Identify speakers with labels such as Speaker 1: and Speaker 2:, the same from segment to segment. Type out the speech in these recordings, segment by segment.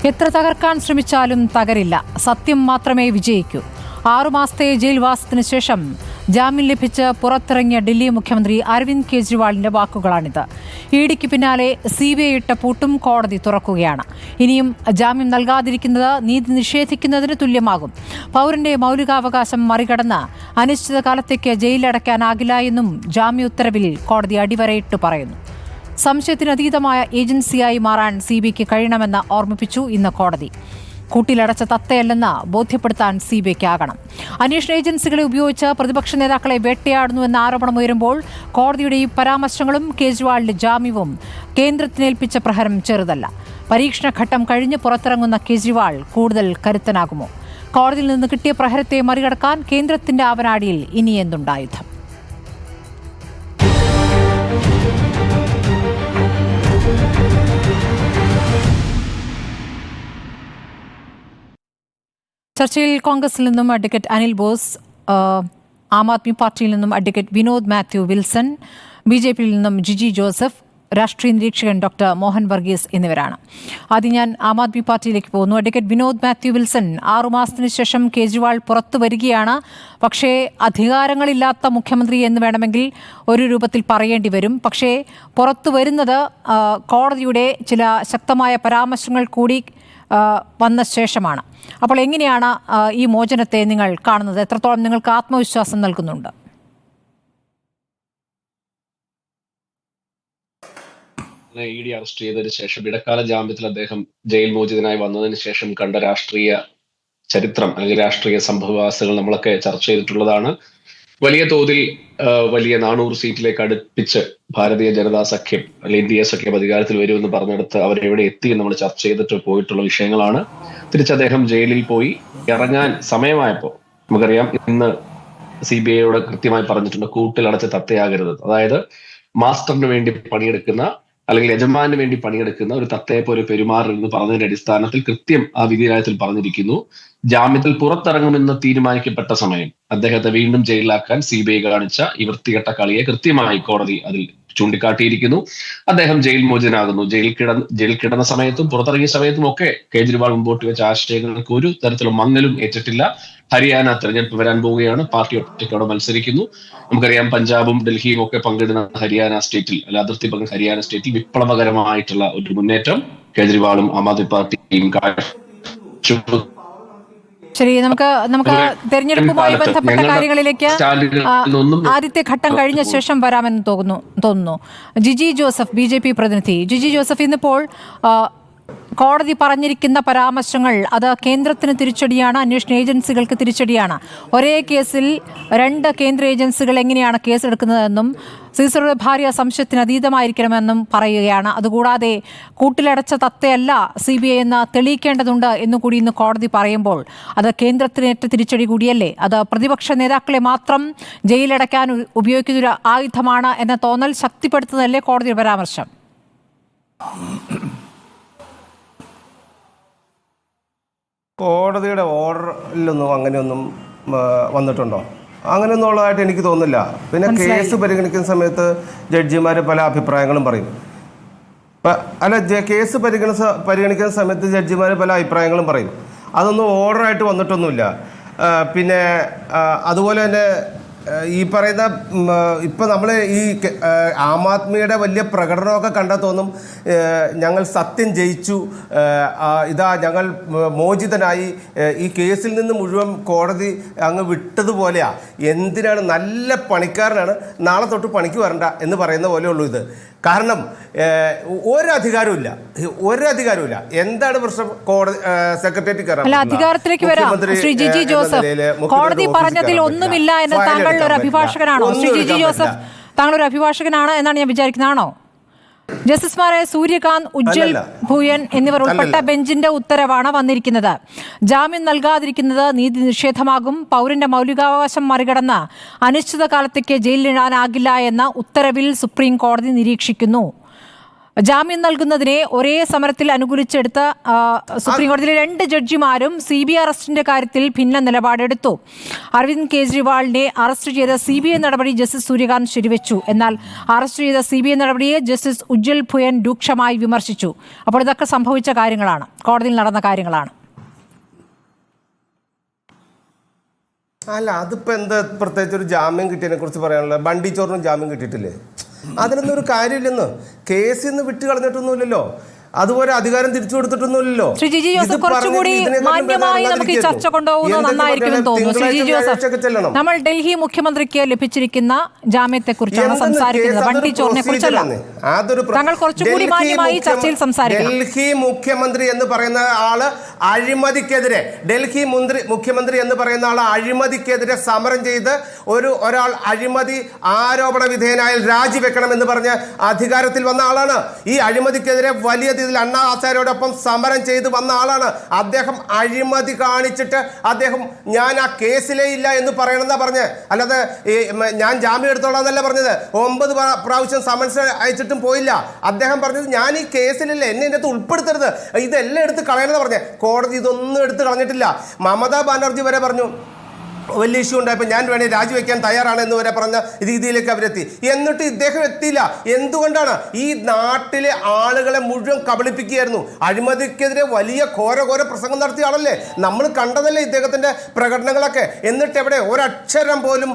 Speaker 1: എത്ര തകർക്കാൻ ശ്രമിച്ചാലും തകരില്ല, സത്യം മാത്രമേ വിജയിക്കൂ. 6 മാസത്തെ ജയിൽവാസത്തിന് ശേഷം ജാമ്യം ലഭിച്ച് പുറത്തിറങ്ങിയ ഡൽഹി മുഖ്യമന്ത്രി അരവിന്ദ് കെജ്രിവാളിന്റെ വാക്കുകളാണിത്. ഇഡിക്ക് പിന്നാലെ CBI ഇട്ട പൂട്ടും കോടതി തുറക്കുകയാണ്. ഇനിയും ജാമ്യം നൽകാതിരിക്കുന്നത് നീതി നിഷേധിക്കുന്നതിന് തുല്യമാകും. പൗരന്റെ മൗലികാവകാശം മറികടന്ന് അനിശ്ചിതകാലത്തേക്ക് ജയിലിലടയ്ക്കാനാകില്ല എന്നും ജാമ്യ ഉത്തരവിൽ കോടതി അടിവരയിട്ട് പറയുന്നു. സംശയത്തിനതീതമായ ഏജൻസിയായി മാറാൻ CBIക്ക് കഴിയണമെന്ന് ഓർമ്മിപ്പിച്ചു ഇന്ന് കോടതി. കൂട്ടിലടച്ച തത്തയല്ലെന്ന് ബോധ്യപ്പെടുത്താൻ CBIക്ക് ആകണം. അന്വേഷണ ഏജൻസികളെ ഉപയോഗിച്ച് പ്രതിപക്ഷ നേതാക്കളെ വേട്ടയാടുന്നുവെന്ന ആരോപണമുയരുമ്പോൾ കോടതിയുടെ ഈ പരാമർശങ്ങളും കേജ്രിവാളിന്റെ ജാമ്യവും കേന്ദ്രത്തിനേൽപ്പിച്ച പ്രഹരം ചെറുതല്ല. പരീക്ഷണഘട്ടം കഴിഞ്ഞ് പുറത്തിറങ്ങുന്ന കേജ്രിവാൾ കൂടുതൽ കരുത്തനാകുമോ? കോടതിയിൽ നിന്ന് കിട്ടിയ പ്രഹരത്തെ മറികടക്കാൻ കേന്ദ്രത്തിന്റെ ആവനാടിയിൽ ഇനി എന്തുണ്ടായുധം? ചർച്ചയിൽ കോൺഗ്രസിൽ നിന്നും അഡ്വക്കേറ്റ് അനിൽ ബോസ്, ആം ആദ്മി പാർട്ടിയിൽ നിന്നും അഡ്വക്കേറ്റ് വിനോദ് മാത്യു വിൽസൺ, BJPയിൽ നിന്നും ജിജി ജോസഫ്, രാഷ്ട്രീയ നിരീക്ഷകൻ ഡോക്ടർ മോഹൻ വർഗീസ് എന്നിവരാണ്. ആദ്യം ഞാൻ ആം ആദ്മി പാർട്ടിയിലേക്ക് പോകുന്നു. അഡ്വക്കേറ്റ് വിനോദ് മാത്യു വിൽസൺ, 6 മാസത്തിന് ശേഷം കേജ്രിവാൾ പുറത്തു വരികയാണ്. പക്ഷേ അധികാരങ്ങളില്ലാത്ത മുഖ്യമന്ത്രി എന്ന് വേണമെങ്കിൽ ഒരു രൂപത്തിൽ പറയേണ്ടി വരും. പക്ഷേ പുറത്തു വരുന്നത് കോടതിയുടെ ചില ശക്തമായ പരാമർശങ്ങൾ കൂടി വന്ന ശേഷമാണ്. അപ്പോൾ എങ്ങനെയാണ് ഈ മോചനത്തെ നിങ്ങൾ കാണുന്നത്? എത്രത്തോളം നിങ്ങൾക്ക് ആത്മവിശ്വാസം നൽകുന്നുണ്ട്?
Speaker 2: ED അറസ്റ്റ് ചെയ്തതിനു ശേഷം ഇടക്കാല ജാമ്യത്തിൽ അദ്ദേഹം ജയിൽ മോചിതനായി വന്നതിന് ശേഷം കണ്ട രാഷ്ട്രീയ ചരിത്രം അല്ലെങ്കിൽ രാഷ്ട്രീയ സംഭവവാസങ്ങൾ നമ്മളൊക്കെ ചർച്ച ചെയ്തിട്ടുള്ളതാണ്. വലിയ തോതിൽ വലിയ 400 സീറ്റിലേക്ക് അടുപ്പിച്ച് ഭാരതീയ ജനതാ സഖ്യം അല്ലെങ്കിൽ ഇന്ത്യ സഖ്യം അധികാരത്തിൽ വരുമെന്ന് പറഞ്ഞെടുത്ത് അവരെവിടെ എത്തി എന്ന് നമ്മൾ ചർച്ച ചെയ്തിട്ട് പോയിട്ടുള്ള വിഷയങ്ങളാണ്. തിരിച്ച് അദ്ദേഹം ജയിലിൽ പോയി ഇറങ്ങാൻ സമയമായപ്പോൾ നമുക്കറിയാം, ഇന്ന് CBIയോട് കൃത്യമായി പറഞ്ഞിട്ടുണ്ട്, കൂട്ടിലടച്ച തത്തയാകരുത്. അതായത് മാസ്റ്ററിന് വേണ്ടി പണിയെടുക്കുന്ന അല്ലെങ്കിൽ യജമാനു വേണ്ടി പണിയെടുക്കുന്ന ഒരു തത്തയെ പോലെ പെരുമാറരുതെന്ന് പറഞ്ഞതിന്റെ അടിസ്ഥാനത്തിൽ കൃത്യം ആ വിധിന്യായത്തിൽ പറഞ്ഞിരിക്കുന്നു. ജാമ്യത്തിൽ പുറത്തിറങ്ങുമെന്ന് തീരുമാനിക്കപ്പെട്ട സമയം അദ്ദേഹത്തെ വീണ്ടും ജയിലിലാക്കാൻ CBI കാണിച്ച ഈ വൃത്തികെട്ട കളിയെ കൃത്യമായി കോടതി അതിൽ ചൂണ്ടിക്കാട്ടിയിരിക്കുന്നു. അദ്ദേഹം ജയിൽ മോചനാകുന്നു. ജയിൽ കിടന്ന സമയത്തും പുറത്തിറങ്ങിയ സമയത്തും ഒക്കെ കേജ്രിവാൾ മുമ്പോട്ട് വെച്ച ആശയങ്ങൾക്ക് ഒരു തരത്തിലും മങ്ങലും ഏറ്റിട്ടില്ല. ഹരിയാന തെരഞ്ഞെടുപ്പ് വരാൻ പോവുകയാണ്. പാർട്ടി ഒറ്റയ്ക്കോടെ മത്സരിക്കുന്നു. നമുക്കറിയാം, പഞ്ചാബും ഡൽഹിയും ഒക്കെ പങ്കിടുന്ന ഹരിയാന സ്റ്റേറ്റിൽ അല്ല അതിർത്തി പങ്ക് ഹരിയാന സ്റ്റേറ്റിൽ വിപ്ലവകരമായിട്ടുള്ള ഒരു മുന്നേറ്റം കേജ്രിവാളും ആം ആദ്മി പാർട്ടിയും
Speaker 1: ശരി, നമുക്ക് തെരഞ്ഞെടുപ്പുമായി ബന്ധപ്പെട്ട കാര്യങ്ങളിലേക്ക് ആദ്യത്തെ ഘട്ടം കഴിഞ്ഞ ശേഷം വരാമെന്ന് തോന്നുന്നു. ജിജി ജോസഫ്, BJP പ്രതിനിധി. ജിജി ജോസഫ്, ഇന്നിപ്പോൾ കോടതി പറഞ്ഞിരിക്കുന്ന പരാമർശങ്ങൾ അത് കേന്ദ്രത്തിന് തിരിച്ചടിയാണ്, അന്വേഷണ ഏജൻസികൾക്ക് തിരിച്ചടിയാണ്. ഒരേ കേസിൽ 2 കേന്ദ്ര ഏജൻസികൾ എങ്ങനെയാണ് കേസെടുക്കുന്നതെന്നും സീസറുടെ ഭാര്യ സംശയത്തിന് അതീതമായിരിക്കണമെന്നും പറയുകയാണ്. അതുകൂടാതെ കൂട്ടിലടച്ച തത്തയല്ല CBI എന്ന് തെളിയിക്കേണ്ടതുണ്ട് എന്നുകൂടി ഇന്ന് കോടതി പറയുമ്പോൾ അത് കേന്ദ്രത്തിനേറ്റ തിരിച്ചടി കൂടിയല്ലേ? അത് പ്രതിപക്ഷ നേതാക്കളെ മാത്രം ജയിലടയ്ക്കാൻ ഉപയോഗിക്കുന്നൊരു ആയുധമാണ് എന്ന തോന്നൽ ശക്തിപ്പെടുത്തുന്നതല്ലേ കോടതിയുടെ പരാമർശം?
Speaker 3: കോടതിയുടെ ഓർഡറിലൊന്നും അങ്ങനെയൊന്നും വന്നിട്ടുണ്ടോ? അങ്ങനെയൊന്നും ഉള്ളതായിട്ട് എനിക്ക് തോന്നുന്നില്ല. പിന്നെ കേസ് പരിഗണിക്കുന്ന സമയത്ത് ജഡ്ജിമാർ പല അഭിപ്രായങ്ങളും പറയും. അല്ല, കേസ് പരിഗണിക്കുന്ന സമയത്ത് ജഡ്ജിമാർ പല അഭിപ്രായങ്ങളും പറയും. അതൊന്നും ഓർഡറായിട്ട് വന്നിട്ടൊന്നുമില്ല. പിന്നെ അതുപോലെ തന്നെ ഈ പറയുന്ന ഇപ്പം നമ്മൾ ഈ ആം ആദ്മിയുടെ വലിയ പ്രകടനമൊക്കെ കണ്ടാൽ തോന്നും ഞങ്ങൾ സത്യം ജയിച്ചു, ഇതാ ഞങ്ങൾ മോചിതനായി, ഈ കേസിൽ നിന്ന് മുഴുവൻ കോടതി അങ്ങ് വിട്ടതുപോലെയാ. എന്തിനാണ്? നല്ല പണിക്കാരനാണ്, നാളെ തൊട്ട് പണിക്ക് വരണ്ട എന്ന് പറയുന്ന പോലെയുള്ളൂ ഇത്. കാരണം ഒരധികാരമില്ല. എന്താണ് പ്രശ്നം? കോടതി സെക്രട്ടേറിയറ്റ്
Speaker 1: അധികാരത്തിലേക്ക് വരാം. ശ്രീ ജിജി ജോസഫ്, കോടതി പറഞ്ഞതിൽ ഒന്നുമില്ല എന്ന് താങ്കളുടെ ഒരു അഭിഭാഷകനാണോ? ശ്രീ ജിജി ജോസഫ്, താങ്കളൊരു അഭിഭാഷകനാണ് എന്നാണ് ഞാൻ വിചാരിക്കുന്നതാണോ? ജസ്റ്റിസുമാരായ സൂര്യകാന്ത്, ഉജ്ജൽ ഭൂയൻ എന്നിവർ ഉൾപ്പെട്ട ബെഞ്ചിന്റെ ഉത്തരവാണ് വന്നിരിക്കുന്നത്. ജാമ്യം നൽകാതിരിക്കുന്നത് നീതി നിഷേധമാകും. പൗരന്റെ മൗലികാവകാശം മറികടന്ന് അനിശ്ചിതകാലത്തേക്ക് ജയിലിലിടാനാകില്ല എന്ന ഉത്തരവിൽ സുപ്രീം കോടതി നിരീക്ഷിക്കുന്നു. ജാമ്യം നൽകുന്നതിനെ ഒരേ സമരത്തിൽ അനുകൂലിച്ചെടുത്ത സുപ്രീം കോടതിയിലെ 2 ജഡ്ജിമാരും CBI അറസ്റ്റിന്റെ കാര്യത്തിൽ ഭിന്ന നിലപാടെടുത്തു. അരവിന്ദ് കെജ്രിവാളിനെ അറസ്റ്റ് ചെയ്ത CBI നടപടി ജസ്റ്റിസ് സൂര്യകാന്ത് ശരിവെച്ചു. എന്നാൽ അറസ്റ്റ് ചെയ്ത CBI നടപടിയെ ജസ്റ്റിസ് ഉജ്ജൽ ഭുയൻ രൂക്ഷമായി വിമർശിച്ചു. അപ്പോൾ ഇതൊക്കെ സംഭവിച്ച കാര്യങ്ങളാണ്, കോടതിയിൽ നടന്ന കാര്യങ്ങളാണ്.
Speaker 3: അല്ല, അതിപ്പോൾ എന്താ പ്രത്യേകിച്ച് ഒരു ജാമ്യം കിട്ടിയതിനെ കുറിച്ച് പറയാനുള്ളത്? ബണ്ടി ചോറിനും ജാമ്യം കിട്ടിയിട്ടില്ലേ? അതിനൊന്നും ഒരു കാര്യമില്ലെന്ന്. കേസിൽ നിന്ന് വിട്ട് കളഞ്ഞിട്ടൊന്നുമില്ലല്ലോ, അതുപോലെ അധികാരം തിരിച്ചു കൊടുത്തിട്ടൊന്നുമില്ലല്ലോ.
Speaker 1: ശ്രീ ജിജി ജോസഫ് കുറച്ചുകൂടി മാന്യമായി നമുക്ക് ഈ ചർച്ച കൊണ്ടുപോകുന്നത് നന്നായിരിക്കുമെന്ന് തോന്നുന്നു. ശ്രീ ജിജി ജോസഫ്, നമ്മൾ ഡൽഹി മുഖ്യമന്ത്രിക്ക് ലഭിച്ചിരിക്കുന്ന ജാമ്യത്തെ കുറിച്ചാണ് സംസാരിക്കുന്നത്, ബണ്ടി ചോറിനെ കുറിച്ചല്ല. താങ്കൾ കുറച്ചുകൂടി മാന്യമായി ചർച്ചയിൽ സംസാരിക്കണം.
Speaker 3: ഡൽഹി മുഖ്യമന്ത്രി എന്ന് പറയുന്ന ആള് അഴിമതിക്കെതിരെ, ഡൽഹി മുഖ്യമന്ത്രി എന്ന് പറയുന്ന ആള് അഴിമതിക്കെതിരെ സമരം ചെയ്ത് ഒരാൾ അഴിമതി ആരോപണ വിധേയനായാൽ രാജിവെക്കണം എന്ന് പറഞ്ഞ് അധികാരത്തിൽ വന്ന ആളാണ്. ഈ അഴിമതിക്കെതിരെ വലിയ അണ്ണാ ഹസാരെയോടൊപ്പം സമരം ചെയ്ത് വന്ന ആളാണ്. അദ്ദേഹം അഴിമതി കാണിച്ചിട്ട് അദ്ദേഹം ഞാൻ ആ കേസിലേ ഇല്ല എന്ന് പറയണമെന്നാ പറഞ്ഞ്, അല്ലാതെ ഞാൻ ജാമ്യം എടുത്തോളാം എന്നല്ല പറഞ്ഞത്. 9 പ്രാവശ്യം സമൻസ് അയച്ചിട്ടും പോയില്ല. അദ്ദേഹം പറഞ്ഞത് ഞാൻ ഈ കേസിലില്ല, എന്നെ ഇതിനകത്ത് ഉൾപ്പെടുത്തരുത്, ഇതെല്ലാം എടുത്ത് കളയണമെന്ന് പറഞ്ഞ്. കോടതി ഇതൊന്നും എടുത്ത് കളഞ്ഞിട്ടില്ല. മമതാ ബാനർജി വരെ പറഞ്ഞു, വലിയ ഇഷ്യൂ ഉണ്ടായപ്പോൾ ഞാൻ വേണേൽ രാജിവെക്കാൻ തയ്യാറാണ് എന്ന് വരെ പറഞ്ഞ രീതിയിലേക്ക് അവരെത്തി. എന്നിട്ട് ഇദ്ദേഹം എത്തിയില്ല. എന്തുകൊണ്ടാണ്? ഈ നാട്ടിലെ ആളുകളെ മുഴുവൻ കബളിപ്പിക്കുകയായിരുന്നു. അഴിമതിക്കെതിരെ വലിയ ഘോര പ്രസംഗം നടത്തിയ ആളല്ലേ, നമ്മൾ കണ്ടതല്ലേ ഇദ്ദേഹത്തിന്റെ പ്രകടനങ്ങളൊക്കെ. എന്നിട്ട് എവിടെ ഒരക്ഷരം പോലും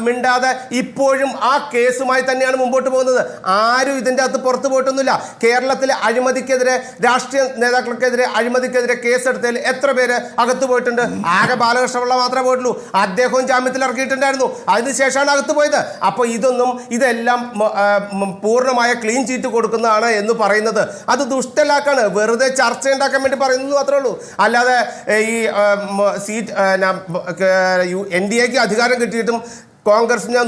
Speaker 3: മിണ്ടാതെ ഇപ്പോഴും ആ കേസുമായി തന്നെയാണ് മുമ്പോട്ട് പോകുന്നത്. ആരും ഇതിൻ്റെ അകത്ത് പുറത്തു പോയിട്ടൊന്നുമില്ല. കേരളത്തിലെ അഴിമതിക്കെതിരെ, രാഷ്ട്രീയ നേതാക്കൾക്കെതിരെ അഴിമതിക്കെതിരെ കേസെടുത്തതിൽ എത്ര പേര് അകത്ത് പോയിട്ടുണ്ട്? ആകെ ബാലകൃഷ്ണപിള്ള മാത്രമേ പോയിട്ടുള്ളൂ. അദ്ദേഹവും ജാമ്യത്തിൽ ഇറക്കിയിട്ടുണ്ടായിരുന്നു, അതിനുശേഷമാണ് അകത്ത് പോയത്. അപ്പോൾ ഇതെല്ലാം പൂർണ്ണമായ ക്ലീൻ ചീറ്റ് കൊടുക്കുന്നതാണ് എന്ന് പറയുന്നത് അത് ദുഷ്ടലാക്കാണ്, വെറുതെ ചർച്ച ഉണ്ടാക്കാൻ വേണ്ടി പറയുന്നത് മാത്രമേ ഉള്ളൂ. അല്ലാതെ ഈ സീറ്റ് NDAക്ക് അധികാരം കിട്ടിയിട്ടും കോൺഗ്രസിന്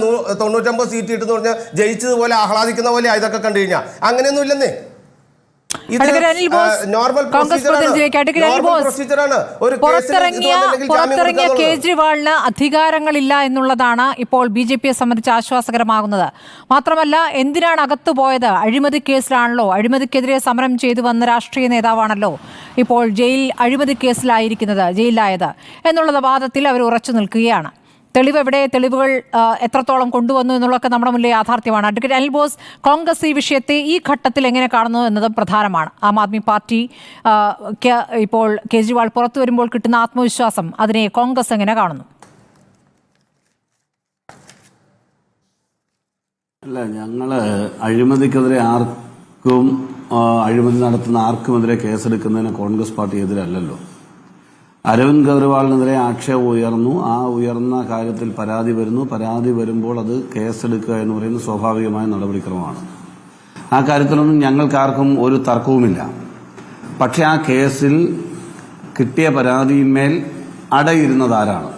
Speaker 3: 99 സീറ്റ് കിട്ടുമെന്ന് പറഞ്ഞാൽ ജയിച്ചതുപോലെ ആഹ്ലാദിക്കുന്ന പോലെ ഇതൊക്കെ കണ്ടു കഴിഞ്ഞാൽ അങ്ങനെയൊന്നും ഇല്ലെന്നേ.
Speaker 1: പുറത്തിറങ്ങിയ കേജ്രിവാളിന് അധികാരങ്ങളില്ല എന്നുള്ളതാണ് ഇപ്പോൾ BJPയെ സംബന്ധിച്ച് ആശ്വാസകരമാകുന്നത്. മാത്രമല്ല, എന്തിനാണ് അകത്തു പോയത്? അഴിമതി കേസിലാണല്ലോ, അഴിമതിക്കെതിരെ സമരം ചെയ്തു വന്ന രാഷ്ട്രീയ നേതാവാണല്ലോ ഇപ്പോൾ അഴിമതി കേസിലായിരിക്കുന്നത്, ജയിലിലായത് എന്നുള്ളത് വാദത്തിൽ അവർ ഉറച്ചു നിൽക്കുകയാണ്. തെളിവ് എവിടെ, തെളിവുകൾ എത്രത്തോളം കൊണ്ടുവന്നു എന്നുള്ളതൊക്കെ നമ്മുടെ മുന്നിലെ യാഥാർത്ഥ്യമാണ്. അഡ്വക്കേറ്റ് അനിൽ ബോസ്, കോൺഗ്രസ് ഈ വിഷയത്തെ ഈ ഘട്ടത്തിൽ എങ്ങനെ കാണുന്നു എന്നതും പ്രധാനമാണ്. ആം ആദ്മി പാർട്ടി ഇപ്പോൾ കേജ്രിവാൾ പുറത്തു വരുമ്പോൾ കിട്ടുന്ന ആത്മവിശ്വാസം, അതിനെ കോൺഗ്രസ് എങ്ങനെ കാണുന്നു?
Speaker 4: അല്ല, ഞങ്ങൾ അഴിമതിക്കെതിരെ ആർക്കും, അഴിമതി നടത്തുന്ന ആർക്കുമെതിരെ കേസെടുക്കുന്നതിന് കോൺഗ്രസ് പാർട്ടി എതിരല്ലല്ലോ. അരവിന്ദ് കെജ്രിവാളിനെതിരെ ആക്ഷേപം ഉയർന്നു, ആ ഉയർന്ന കാര്യത്തിൽ പരാതി വരുന്നു, പരാതി വരുമ്പോൾ അത് കേസെടുക്കുക എന്ന് പറയുന്നത് സ്വാഭാവികമായ നടപടിക്രമമാണ്. ആ കാര്യത്തിലൊന്നും ഞങ്ങൾക്കാർക്കും ഒരു തർക്കവുമില്ല. പക്ഷെ ആ കേസിൽ കിട്ടിയ പരാതിയിന്മേൽ അടയിരുന്നത് ആരാണ്?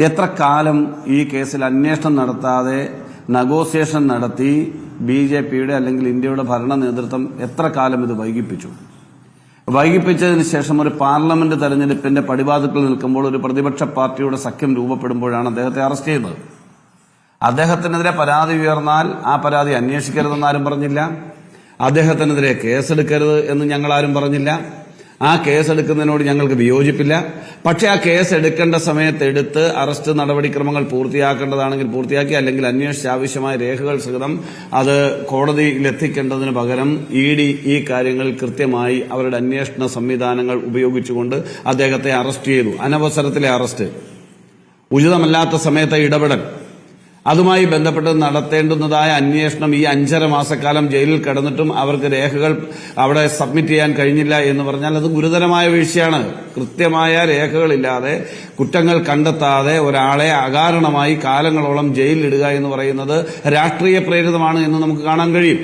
Speaker 4: എത്ര കാലം ഈ കേസിൽ അന്വേഷണം നടത്താതെ നെഗോസിയേഷൻ നടത്തി BJPയുടെ അല്ലെങ്കിൽ ഇന്ത്യയുടെ ഭരണ നേതൃത്വം എത്ര കാലം ഇത് വൈകിപ്പിച്ചതിന് ശേഷം ഒരു പാർലമെന്റ് തെരഞ്ഞെടുപ്പിന്റെ പടിവാതിൽക്കൽ നിൽക്കുമ്പോൾ ഒരു പ്രതിപക്ഷ പാർട്ടിയുടെ സഖ്യം രൂപപ്പെടുമ്പോഴാണ് അദ്ദേഹത്തെ അറസ്റ്റ് ചെയ്യുന്നത്. അദ്ദേഹത്തിനെതിരെ പരാതി ഉയർന്നാൽ ആ പരാതി അന്വേഷിക്കരുതെന്ന് ആരും പറഞ്ഞില്ല, അദ്ദേഹത്തിനെതിരെ കേസെടുക്കരുത് എന്ന് ഞങ്ങളാരും പറഞ്ഞില്ല. ആ കേസെടുക്കുന്നതിനോട് ഞങ്ങൾക്ക് വിയോജിപ്പില്ല. പക്ഷെ ആ കേസ് എടുക്കേണ്ട സമയത്ത് എടുത്ത് അറസ്റ്റ് നടപടിക്രമങ്ങൾ പൂർത്തിയാക്കേണ്ടതാണെങ്കിൽ പൂർത്തിയാക്കി, അല്ലെങ്കിൽ അന്വേഷിച്ച് ആവശ്യമായ രേഖകൾ സഹിതം അത് കോടതിയിൽ എത്തിക്കേണ്ടതിന് പകരം ED ഈ കാര്യങ്ങളിൽ കൃത്യമായി അവരുടെ അന്വേഷണ സംവിധാനങ്ങൾ ഉപയോഗിച്ചുകൊണ്ട് അദ്ദേഹത്തെ അറസ്റ്റ് ചെയ്തു. അനവസരത്തിലെ അറസ്റ്റ്, ഉചിതമല്ലാത്ത സമയത്തെ ഇടപെടൽ, അതുമായി ബന്ധപ്പെട്ട് നടത്തേണ്ടുന്നതായ അന്വേഷണം ഈ 5.5 മാസക്കാലം ജയിലിൽ കിടന്നിട്ടും അവർക്ക് രേഖകൾ അവിടെ സബ്മിറ്റ് ചെയ്യാൻ കഴിഞ്ഞില്ല എന്ന് പറഞ്ഞാൽ അത് ഗുരുതരമായ വീഴ്ചയാണ്. കൃത്യമായ രേഖകളില്ലാതെ, കുറ്റങ്ങൾ കണ്ടെത്താതെ ഒരാളെ അകാരണമായി കാലങ്ങളോളം ജയിലിലിടുക എന്ന് പറയുന്നത് രാഷ്ട്രീയ പ്രേരിതമാണ് എന്ന് നമുക്ക് കാണാൻ കഴിയും.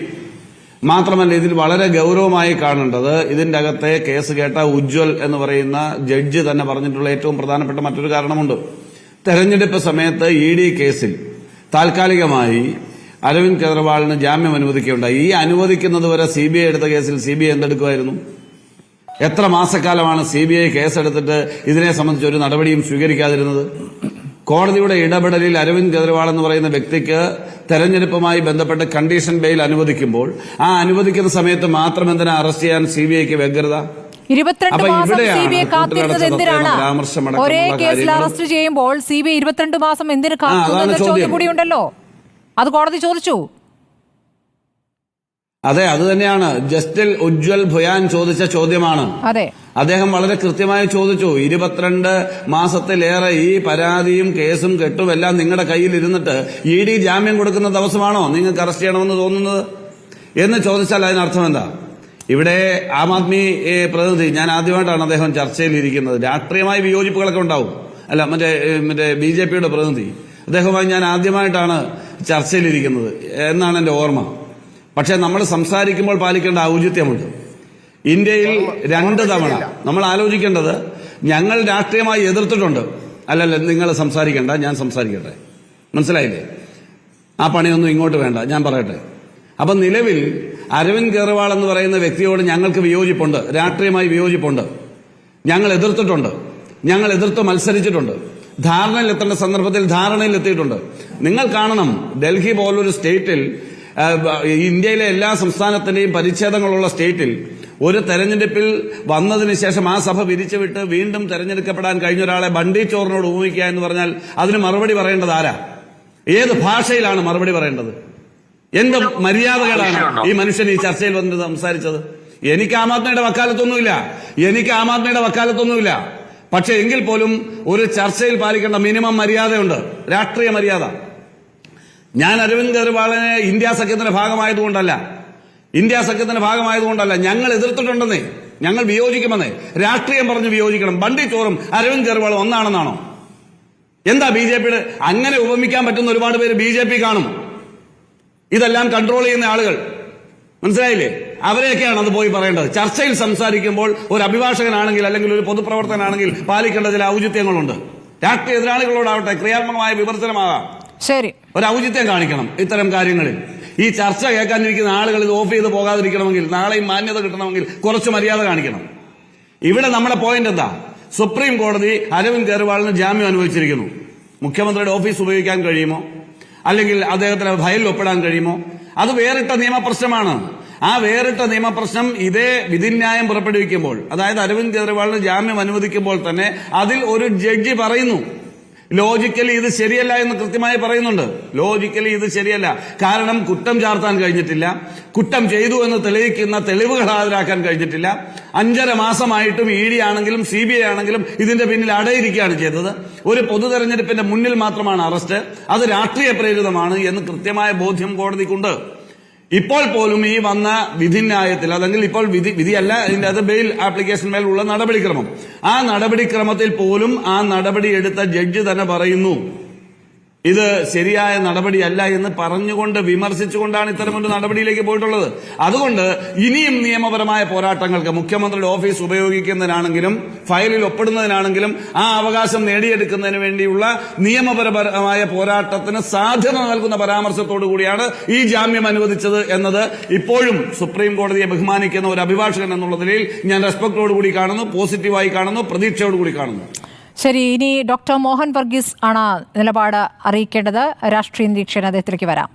Speaker 4: മാത്രമല്ല, ഇതിൽ വളരെ ഗൌരവമായി കാണേണ്ടത് ഇതിന്റെ അകത്തെ കേസ് കേട്ട ഉജ്വൽ എന്ന് പറയുന്ന ജഡ്ജി തന്നെ പറഞ്ഞിട്ടുള്ള ഏറ്റവും പ്രധാനപ്പെട്ട മറ്റൊരു കാരണമുണ്ട്. തെരഞ്ഞെടുപ്പ് സമയത്ത് ED കേസിൽ താൽക്കാലികമായി അരവിന്ദ് കെജ്രിവാളിന് ജാമ്യം അനുവദിക്കുകയുണ്ടായി. ഈ അനുവദിക്കുന്നതുവരെ CBI എടുത്ത കേസിൽ CBI എന്തെടുക്കുമായിരുന്നു? എത്ര മാസക്കാലമാണ് CBI കേസെടുത്തിട്ട് ഇതിനെ സംബന്ധിച്ച് ഒരു നടപടിയും സ്വീകരിക്കാതിരുന്നത്? കോടതിയുടെ ഇടപെടലിൽ അരവിന്ദ് കെജ്രിവാൾ എന്ന് പറയുന്ന വ്യക്തിക്ക് തെരഞ്ഞെടുപ്പുമായി ബന്ധപ്പെട്ട് കണ്ടീഷൻ ബെയിൽ അനുവദിക്കുമ്പോൾ ആ അനുവദിക്കുന്ന സമയത്ത് മാത്രം എന്തിനാ അറസ്റ്റ് ചെയ്യാൻ CBIക്ക് വ്യഗ്രത?
Speaker 1: 22 മാസം CBI കാത്തിരുന്നത് എന്തിനാണ്? ഒരേ കേസിൽ അറസ്റ്റ് ചെയ്യുമ്പോൾ CBI 22 മാസം എന്തിന് കാത്തിരുന്ന ചോദ്യം കൂടിയുണ്ടല്ലോ. അത് കോടതി ചോദിച്ചു.
Speaker 4: അതെ, അത് തന്നെയാണ് ജസ്റ്റിൽ ഉജ്വൽ ഭുയാൻ ചോദിച്ച ചോദ്യമാണ്.
Speaker 1: അതെ,
Speaker 4: അദ്ദേഹം വളരെ കൃത്യമായി ചോദിച്ചു. 22 മാസത്തിലേറെ ഈ പരാതിയും കേസും കെട്ടും എല്ലാം നിങ്ങളുടെ കയ്യിൽ ഇരുന്നിട്ട് ED ജാമ്യം കൊടുക്കുന്ന ദിവസമാണോ നിങ്ങൾക്ക് അറസ്റ്റ് ചെയ്യണമെന്ന് തോന്നുന്നത് എന്ന് ചോദിച്ചാൽ അതിനർത്ഥം എന്താ? ഇവിടെ ആം ആദ്മി പ്രതിനിധി, ഞാൻ ആദ്യമായിട്ടാണ് അദ്ദേഹം ചർച്ചയിൽ ഇരിക്കുന്നത്. രാഷ്ട്രീയമായ വിയോജിപ്പുകളൊക്കെ ഉണ്ടാവും. അല്ല, മറ്റേ BJPയുടെ പ്രതിനിധി, അദ്ദേഹവുമായി ഞാൻ ആദ്യമായിട്ടാണ് ചർച്ചയിലിരിക്കുന്നത് എന്നാണ് എന്റെ ഓർമ്മ. പക്ഷെ നമ്മൾ സംസാരിക്കുമ്പോൾ പാലിക്കേണ്ട ഔചിത്യമുണ്ട്. ഇന്ത്യയിൽ 2 തവണ നമ്മൾ ആലോചിക്കേണ്ടത്, ഞങ്ങൾ രാഷ്ട്രീയമായി എതിർത്തിട്ടുണ്ട്. അല്ലല്ല, നിങ്ങൾ സംസാരിക്കേണ്ട, ഞാൻ സംസാരിക്കട്ടെ. മനസ്സിലായില്ലേ? ആ പണിയൊന്നും ഇങ്ങോട്ട് വേണ്ട, ഞാൻ പറയട്ടെ. അപ്പൊ നിലവിൽ അരവിന്ദ് കേജ്രിവാൾ എന്ന് പറയുന്ന വ്യക്തിയോട് ഞങ്ങൾക്ക് വിയോജിപ്പുണ്ട്, രാഷ്ട്രീയമായി വിയോജിപ്പുണ്ട്. ഞങ്ങൾ എതിർത്തിട്ടുണ്ട്, ഞങ്ങൾ എതിർത്ത് മത്സരിച്ചിട്ടുണ്ട്. ധാരണയിലെത്തേണ്ട സന്ദർഭത്തിൽ ധാരണയിലെത്തിയിട്ടുണ്ട്. നിങ്ങൾ കാണണം, ഡൽഹി പോലൊരു സ്റ്റേറ്റിൽ, ഇന്ത്യയിലെ എല്ലാ സംസ്ഥാനത്തിന്റെയും പരിച്ഛേദങ്ങളുള്ള സ്റ്റേറ്റിൽ ഒരു തെരഞ്ഞെടുപ്പിൽ വന്നതിന് ശേഷം ആ സഭ പിരിച്ചുവിട്ട് വീണ്ടും തെരഞ്ഞെടുക്കപ്പെടാൻ കഴിഞ്ഞ ഒരാളെ ബണ്ടി ചോറിനോട് ഉപമിക്കുക എന്ന് പറഞ്ഞാൽ അതിന് മറുപടി പറയേണ്ടത് ആരാ? ഏത് ഭാഷയിലാണ് മറുപടി പറയേണ്ടത്? എന്ത് മര്യാദകളാണ് ഈ മനുഷ്യൻ ഈ ചർച്ചയിൽ വന്നിട്ട് സംസാരിച്ചത്? എനിക്ക് ആം ആദ്മിയുടെ വക്കാലത്തൊന്നുമില്ല. പക്ഷെ എങ്കിൽ പോലും ഒരു ചർച്ചയിൽ പാലിക്കേണ്ട മിനിമം മര്യാദയുണ്ട്, രാഷ്ട്രീയ മര്യാദ. ഞാൻ അരവിന്ദ് കേജ്രിവാളിനെ ഇന്ത്യ സഖ്യത്തിന്റെ ഭാഗമായതുകൊണ്ടല്ല, ഞങ്ങൾ എതിർത്തിട്ടുണ്ടെന്നേ, ഞങ്ങൾ വിയോജിക്കുമെന്നേ. രാഷ്ട്രീയം പറഞ്ഞ് വിയോജിക്കണം. ബണ്ടി ചോറും അരവിന്ദ് കേജ്രിവാളും ഒന്നാണെന്നാണോ? എന്താ BJPയുടെ അങ്ങനെ ഉപമിക്കാൻ പറ്റുന്ന ഒരുപാട് പേര് BJP കാണും. ഇതെല്ലാം കൺട്രോൾ ചെയ്യുന്ന ആളുകൾ, മനസ്സിലായില്ലേ? അവരെയൊക്കെയാണ് അത് പോയി പറയേണ്ടത്. ചർച്ചയിൽ സംസാരിക്കുമ്പോൾ ഒരു അഭിഭാഷകനാണെങ്കിൽ അല്ലെങ്കിൽ ഒരു പൊതുപ്രവർത്തകനാണെങ്കിൽ പാലിക്കേണ്ട ചില ഔചിത്യങ്ങളുണ്ട്. രാഷ്ട്രീയ എതിരാളികളോടാവട്ടെ ക്രിയാത്മകമായ വിമർശനമാകാം,
Speaker 1: ശരി,
Speaker 4: ഒരു ഔചിത്യം കാണിക്കണം ഇത്തരം കാര്യങ്ങളിൽ. ഈ ചർച്ച കേൾക്കാനിരിക്കുന്ന ആളുകൾ ഇത് ഓഫ് ചെയ്ത് പോകാതിരിക്കണമെങ്കിൽ, നാളെയും മാന്യത കിട്ടണമെങ്കിൽ കുറച്ച് മര്യാദ കാണിക്കണം. ഇവിടെ നമ്മുടെ പോയിന്റ് എന്താ? സുപ്രീം കോടതി അരവിന്ദ് കേജ്രിവാളിന് ജാമ്യം അനുവദിച്ചിരിക്കുന്നു. മുഖ്യമന്ത്രിയുടെ ഓഫീസ് ഉപയോഗിക്കാൻ കഴിയുമോ, അല്ലെങ്കിൽ അദ്ദേഹത്തിന് ഫയലിൽ ഒപ്പിടാൻ കഴിയുമോ? അത് വേറിട്ട നിയമപ്രശ്നമാണ്. ആ വേറിട്ട നിയമപ്രശ്നം ഇതേ വിധിന്യായം പുറപ്പെടുവിക്കുമ്പോൾ, അതായത് അരവിന്ദ് കേജ്രിവാളിന് ജാമ്യം അനുവദിക്കുമ്പോൾ തന്നെ അതിൽ ഒരു ജഡ്ജി പറയുന്നു, ലോജിക്കലി ഇത് ശരിയല്ല എന്ന് കൃത്യമായി പറയുന്നുണ്ട്. ലോജിക്കലി ഇത് ശരിയല്ല, കാരണം കുറ്റം ചാർത്താൻ കഴിഞ്ഞിട്ടില്ല, കുറ്റം ചെയ്തു എന്ന് തെളിയിക്കുന്ന തെളിവുകൾ ഹാജരാക്കാൻ കഴിഞ്ഞിട്ടില്ല. 5.5 മാസമായിട്ടും ED ആണെങ്കിലും CBI ആണെങ്കിലും ഇതിന്റെ പിന്നിൽ അടയിരിക്കുകയാണ് ചെയ്തത്. ഒരു പൊതു തെരഞ്ഞെടുപ്പിന്റെ മുന്നിൽ മാത്രമാണ് അറസ്റ്റ്, അത് രാഷ്ട്രീയ പ്രേരിതമാണ് എന്ന് കൃത്യമായ ബോധ്യം കോടതിക്കുണ്ട്. ഇപ്പോൾ പോലും ഈ വന്ന വിധിന്യായത്തിൽ, അല്ലെങ്കിൽ ഇപ്പോൾ വിധിയല്ല, ഇതിന്റെ അത് ബെയിൽ ആപ്ലിക്കേഷൻ മേലുള്ള നടപടിക്രമം, ആ നടപടിക്രമത്തിൽ പോലും ആ നടപടി എടുത്ത ജഡ്ജി തന്നെ പറയുന്നു ഇത് ശരിയായ നടപടിയല്ല എന്ന് പറഞ്ഞുകൊണ്ട് വിമർശിച്ചുകൊണ്ടാണ് ഇത്തരമൊരു നടപടിയിലേക്ക് പോയിട്ടുള്ളത്. അതുകൊണ്ട് ഇനിയും നിയമപരമായ പോരാട്ടങ്ങൾക്ക്, മുഖ്യമന്ത്രിയുടെ ഓഫീസ് ഉപയോഗിക്കുന്നതിനാണെങ്കിലും ഫയലിൽ ഒപ്പിടുന്നതിനാണെങ്കിലും ആ അവകാശം നേടിയെടുക്കുന്നതിന് വേണ്ടിയുള്ള നിയമപരമായ പോരാട്ടത്തിന് സാധ്യത നൽകുന്ന പരാമർശത്തോടു കൂടിയാണ് ഈ ജാമ്യം അനുവദിച്ചത് എന്നത് ഇപ്പോഴും സുപ്രീം കോടതിയെ ബഹുമാനിക്കുന്ന ഒരു അഭിഭാഷകൻ എന്നുള്ള നിലയിൽ ഞാൻ റെസ്പെക്ടോടുകൂടി കാണുന്നു, പോസിറ്റീവായി കാണുന്നു, പ്രതീക്ഷയോടുകൂടി കാണുന്നു.
Speaker 1: ശരി, ഇനി ഡോക്ടർ മോഹൻ വർഗീസ് ആണ് നിലപാട് അറിയിക്കേണ്ടത്. രാഷ്ട്രീയ നിരീക്ഷകൻ, അദ്ദേഹത്തിലേക്ക് വരാം.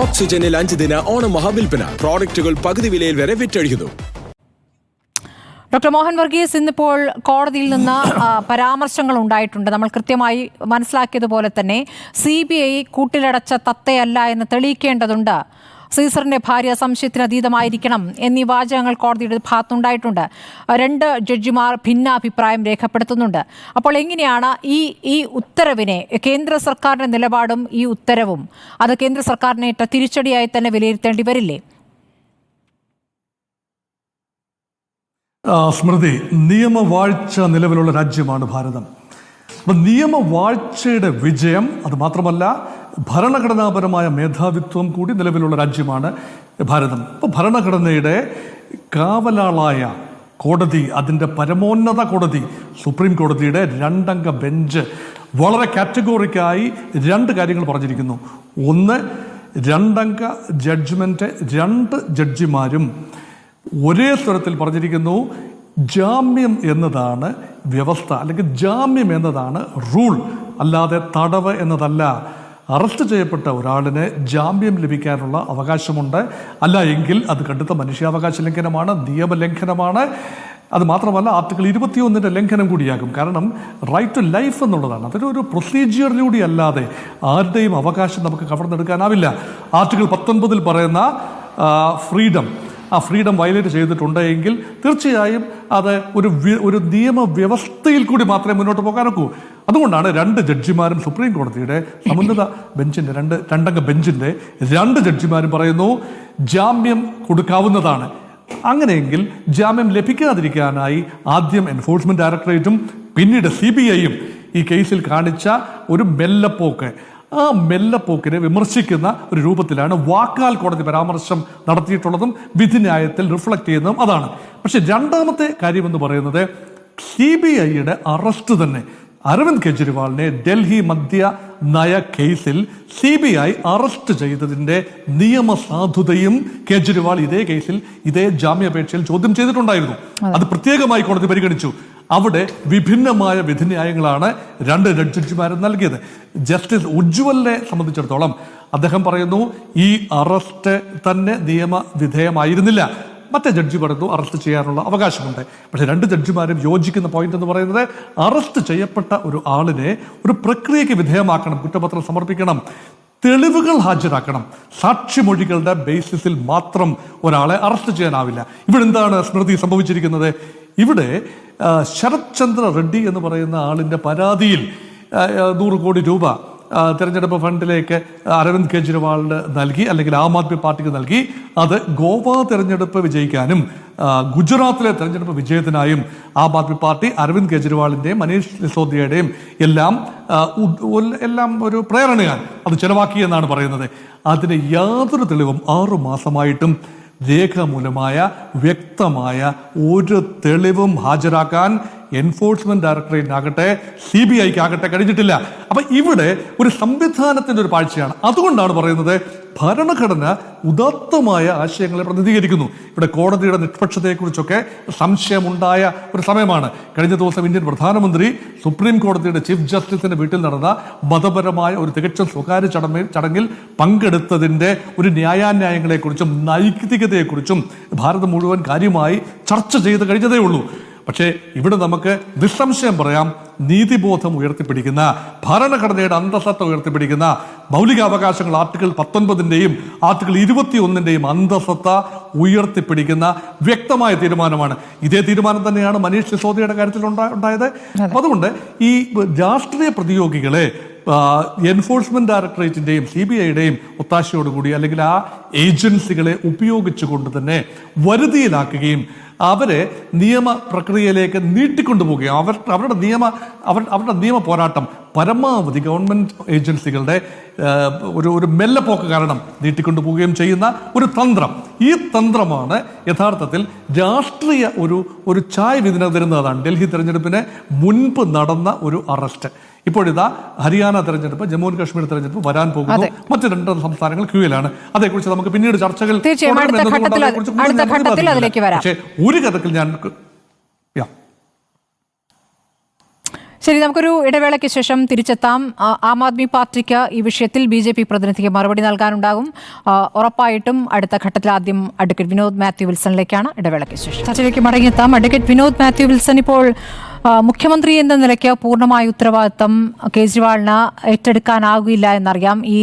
Speaker 5: ഓക്സിജനിൽ 5 ദിന ഓണം മഹാവിൽപ്പന, പ്രോഡക്റ്റുകൾ പകുതി വിലയിൽ വരെ വിറ്റഴിക്കുന്നു.
Speaker 1: ഡോക്ടർ മോഹൻ വർഗീസ്, ഇന്നിപ്പോൾ കോടതിയിൽ നിന്ന് പരാമർശങ്ങൾ ഉണ്ടായിട്ടുണ്ട്. നമ്മൾ കൃത്യമായി മനസ്സിലാക്കിയതുപോലെ തന്നെ CBI കൂട്ടിലടച്ച തത്തയല്ല എന്ന് തെളിയിക്കേണ്ടതുണ്ട്. സീസറിന്റെ ഭാര്യ സംശയത്തിന് അതീതമായിരിക്കണം എന്നീ വാചകങ്ങൾ കോടതിയുടെ ഭാഗത്തുണ്ടായിട്ടുണ്ട്. 2 ജഡ്ജിമാർ ഭിന്നാഭിപ്രായം രേഖപ്പെടുത്തുന്നുണ്ട്. അപ്പോൾ എങ്ങനെയാണ് ഈ ഉത്തരവിനെ, കേന്ദ്ര സർക്കാരിന്റെ നിലപാടും ഈ ഉത്തരവും അത് കേന്ദ്ര സർക്കാരിനേറ്റ തിരിച്ചടിയായി തന്നെ വിലയിരുത്തേണ്ടി വരില്ലേ?
Speaker 6: സ്മൃതി, നിയമവാഴ്ച നിലവിലുള്ള രാജ്യമാണ് ഭാരതം. അപ്പം നിയമവാഴ്ചയുടെ വിജയം, അത് മാത്രമല്ല ഭരണഘടനാപരമായ മേധാവിത്വം കൂടി നിലവിലുള്ള രാജ്യമാണ് ഭാരതം. അപ്പോൾ ഭരണഘടനയുടെ കാവലാളായ കോടതി, അതിൻ്റെ പരമോന്നത കോടതി സുപ്രീം കോടതിയുടെ 2 അംഗ ബെഞ്ച് വളരെ കാറ്റഗോറിക്കായി 2 കാര്യങ്ങൾ പറഞ്ഞിരിക്കുന്നു. ഒന്ന്, 2 അംഗ ജഡ്ജ്മെന്റ്, 2 ജഡ്ജിമാരും ഒരേ സ്വരത്തിൽ പറഞ്ഞിരിക്കുന്നു, ജാമ്യം എന്നതാണ് വ്യവസ്ഥ, അല്ലെങ്കിൽ ജാമ്യം എന്നതാണ് റൂൾ, അല്ലാതെ തടവ് എന്നതല്ല. അറസ്റ്റ് ചെയ്യപ്പെട്ട ഒരാളിന് ജാമ്യം ലഭിക്കാനുള്ള അവകാശമുണ്ട്. അല്ല എങ്കിൽ അത് കടുത്ത മനുഷ്യാവകാശ ലംഘനമാണ്, നിയമലംഘനമാണ്. അത് മാത്രമല്ല ആർട്ടിക്കിൾ 21 ലംഘനം കൂടിയാകും. കാരണം റൈറ്റ് ടു ലൈഫ് എന്നുള്ളതാണ്. അതൊരു പ്രൊസീജിയറിലൂടെ അല്ലാതെ ആരുടെയും അവകാശം നമുക്ക് കവർന്നെടുക്കാനാവില്ല. ആർട്ടിക്കിൾ 19 പറയുന്ന ഫ്രീഡം, ആ ഫ്രീഡം വയലേറ്റ് ചെയ്തിട്ടുണ്ടെങ്കിൽ തീർച്ചയായും അത് ഒരു നിയമവ്യവസ്ഥയിൽ കൂടി മാത്രമേ മുന്നോട്ട് പോകാനൊക്കൂ. അതുകൊണ്ടാണ് 2 ജഡ്ജിമാരും സുപ്രീം കോടതിയുടെ സമുന്നത ബെഞ്ചിന്റെ രണ്ടംഗ ബെഞ്ചിന്റെ 2 ജഡ്ജിമാരും പറയുന്നു ജാമ്യം കൊടുക്കാവുന്നതാണ്. അങ്ങനെയെങ്കിൽ ജാമ്യം ലഭിക്കാതിരിക്കാനായി ആദ്യം എൻഫോഴ്സ്മെന്റ് ഡയറക്ടറേറ്റും പിന്നീട് CBIയും ഈ കേസിൽ കാണിച്ച ഒരു മെല്ലപ്പോക്ക്, ആ മെല്ലപ്പോക്കിനെ വിമർശിക്കുന്ന ഒരു രൂപത്തിലാണ് വാക്കാൽ കോടതി പരാമർശം നടത്തിയിട്ടുള്ളതും വിധിന്യായത്തിൽ റിഫ്ലക്ട് ചെയ്യുന്നതും അതാണ്. പക്ഷെ രണ്ടാമത്തെ കാര്യമെന്ന് പറയുന്നത് CBIയുടെ അറസ്റ്റ് തന്നെ. അരവിന്ദ് കെജ്രിവാളിനെ ഡൽഹി മദ്യ നയ കേസിൽ CBI അറസ്റ്റ് ചെയ്തതിന്റെ നിയമസാധുതയും കേജ്രിവാൾ ഇതേ കേസിൽ ഇതേ ജാമ്യാപേക്ഷയിൽ ചോദ്യം ചെയ്തിട്ടുണ്ടായിരുന്നു. അത് പ്രത്യേകമായി കോടതി പരിഗണിച്ചു. അവിടെ വിഭിന്നമായ വിധിന്യായങ്ങളാണ് 2 ജഡ്ജിമാരും നൽകിയത്. ജസ്റ്റിസ് ഉജ്വലിനെ സംബന്ധിച്ചിടത്തോളം അദ്ദേഹം പറയുന്നു ഈ അറസ്റ്റ് തന്നെ നിയമവിധേയമായിരുന്നില്ല. മറ്റേ ജഡ്ജി പറഞ്ഞു അറസ്റ്റ് ചെയ്യാനുള്ള അവകാശമുണ്ട്. പക്ഷെ 2 ജഡ്ജിമാരും യോജിക്കുന്ന പോയിന്റ് എന്ന് പറയുന്നത് അറസ്റ്റ് ചെയ്യപ്പെട്ട ഒരു ആളിനെ ഒരു പ്രക്രിയയ്ക്ക് വിധേയമാക്കണം, കുറ്റപത്രം സമർപ്പിക്കണം, തെളിവുകൾ ഹാജരാക്കണം. സാക്ഷിമൊഴികളുടെ ബേസിസിൽ മാത്രം ഒരാളെ അറസ്റ്റ് ചെയ്യാനാവില്ല. ഇവിടെ എന്താണ് സ്മൃതി സംഭവിച്ചിരിക്കുന്നത്? ഇവിടെ ശരത് ചന്ദ്ര റെഡ്ഡി എന്ന് പറയുന്ന ആളിന്റെ പരാതിയിൽ 100 കോടി രൂപ തെരഞ്ഞെടുപ്പ് ഫണ്ടിലേക്ക് അരവിന്ദ് കെജ്രിവാളിന് നൽകി, അല്ലെങ്കിൽ ആം ആദ്മി പാർട്ടിക്ക് നൽകി. അത് ഗോവ തെരഞ്ഞെടുപ്പ് വിജയിക്കാനും ഗുജറാത്തിലെ തെരഞ്ഞെടുപ്പ് വിജയത്തിനായും ആം ആദ്മി പാർട്ടി അരവിന്ദ് കെജ്രിവാളിന്റെയും മനീഷ് സിസോദിയയുടെയും എല്ലാം ഒരു പ്രേരണയാൽ അത് ചെലവാക്കി എന്നാണ് പറയുന്നത്. അതിന് യാതൊരു തെളിവും 6 മാസമായിട്ടും രേഖാമൂലമായ വ്യക്തമായ ഒരു തെളിവും ഹാജരാക്കാൻ എൻഫോഴ്സ്മെന്റ് ഡയറക്ടറേറ്റിനാകട്ടെ CBIക്കാകട്ടെ കഴിഞ്ഞിട്ടില്ല. അപ്പൊ ഇവിടെ ഒരു സംവിധാനത്തിന്റെ ഒരു പാഴ്ചയാണ്. അതുകൊണ്ടാണ് പറയുന്നത് ഭരണഘടന ഉദാത്തമായ ആശയങ്ങളെ പ്രതിനിധീകരിക്കുന്നു. ഇവിടെ കോടതിയുടെ നിഷ്പക്ഷതയെക്കുറിച്ചൊക്കെ സംശയമുണ്ടായ ഒരു സമയമാണ്. കഴിഞ്ഞ ദിവസം ഇന്ത്യൻ പ്രധാനമന്ത്രി സുപ്രീം കോടതിയുടെ ചീഫ് ജസ്റ്റിസിന്റെ വീട്ടിൽ നടന്ന മതപരമായ ഒരു തികച്ചും സ്വകാര്യ ചടങ്ങിൽ പങ്കെടുത്തതിന്റെ ഒരു ന്യായാന്യായങ്ങളെക്കുറിച്ചും നൈതികതയെക്കുറിച്ചും ഭാരതം മുഴുവൻ കാര്യമായി ചർച്ച ചെയ്ത് കഴിഞ്ഞതേ ഉള്ളൂ. പക്ഷേ ഇവിടെ നമുക്ക് നിസ്സംശയം പറയാം, നീതിബോധം ഉയർത്തിപ്പിടിക്കുന്ന, ഭരണഘടനയുടെ അന്തസത്ത ഉയർത്തിപ്പിടിക്കുന്ന, മൗലികാവകാശങ്ങൾ ആർട്ടിക്കിൾ 19ന്റെയും ആർട്ടിക്കിൾ 21ന്റെയും അന്തസത്ത ഉയർത്തിപ്പിടിക്കുന്ന വ്യക്തമായ തീരുമാനമാണ്. ഇതേ തീരുമാനം തന്നെയാണ് മനീഷ് സിസോദിയയുടെ കാര്യത്തിൽ ഉണ്ടായത്. അതുകൊണ്ട് ഈ രാഷ്ട്രീയ പ്രതിയോഗികളെ എൻഫോഴ്സ്മെന്റ് ഡയറക്ടറേറ്റിന്റെയും CBIയുടെയും ഒത്താശയോടുകൂടി, അല്ലെങ്കിൽ ആ ഏജൻസികളെ ഉപയോഗിച്ചുകൊണ്ട് തന്നെ വരുതിയിലാക്കുകയും അവരെ നിയമ പ്രക്രിയയിലേക്ക് നീട്ടിക്കൊണ്ടുപോവുകയും അവരുടെ നിയമ പോരാട്ടം പരമാവധി ഗവൺമെന്റ് ഏജൻസികളുടെ ഒരു മെല്ലപ്പോക്ക് കാരണം നീട്ടിക്കൊണ്ടുപോവുകയും ചെയ്യുന്ന ഒരു തന്ത്രം. ഈ തന്ത്രമാണ് യഥാർത്ഥത്തിൽ രാഷ്ട്രീയ ഒരു ചായ വരുന്നതാണ്. ഡൽഹി തെരഞ്ഞെടുപ്പിന് മുൻപ് നടന്ന ഒരു അറസ്റ്റ്. ഇപ്പോഴിതാ ഹരിയാന തെരഞ്ഞെടുപ്പ്, ജമ്മു ആൻഡ് കാശ്മീർ തെരഞ്ഞെടുപ്പ് വരാൻ പോകുന്നു. മറ്റ് 2 സംസ്ഥാനങ്ങൾ ക്യൂയിലാണ്. അതേക്കുറിച്ച് നമുക്ക് പിന്നീട് ചർച്ചകൾ പക്ഷേ ഒരു കഥക്കിൽ ഞാൻ
Speaker 1: ശരി, നമുക്കൊരു ഇടവേളയ്ക്ക് ശേഷം തിരിച്ചെത്താം. ആം ആദ്മി പാർട്ടിക്ക് ഈ വിഷയത്തിൽ BJP പ്രതിനിധിക്ക് മറുപടി നൽകാനുണ്ടാകും. ഉറപ്പായിട്ടും അടുത്ത ഘട്ടത്തിൽ ആദ്യം അഡ്വക്കേറ്റ് വിനോദ് മാത്യു വിൽസണിലേക്കാണ് ഇടവേളയ്ക്ക് ശേഷം ചർച്ചയിലേക്ക് മടങ്ങിയെത്താം. അഡ്വക്കേറ്റ് വിനോദ് മാത്യു വിൽസൺ, ഇപ്പോൾ മുഖ്യമന്ത്രി എന്ന നിലയ്ക്ക് പൂർണ്ണമായ ഉത്തരവാദിത്തം കേജ്രിവാളിന് ഏറ്റെടുക്കാനാകില്ല എന്നറിയാം. ഈ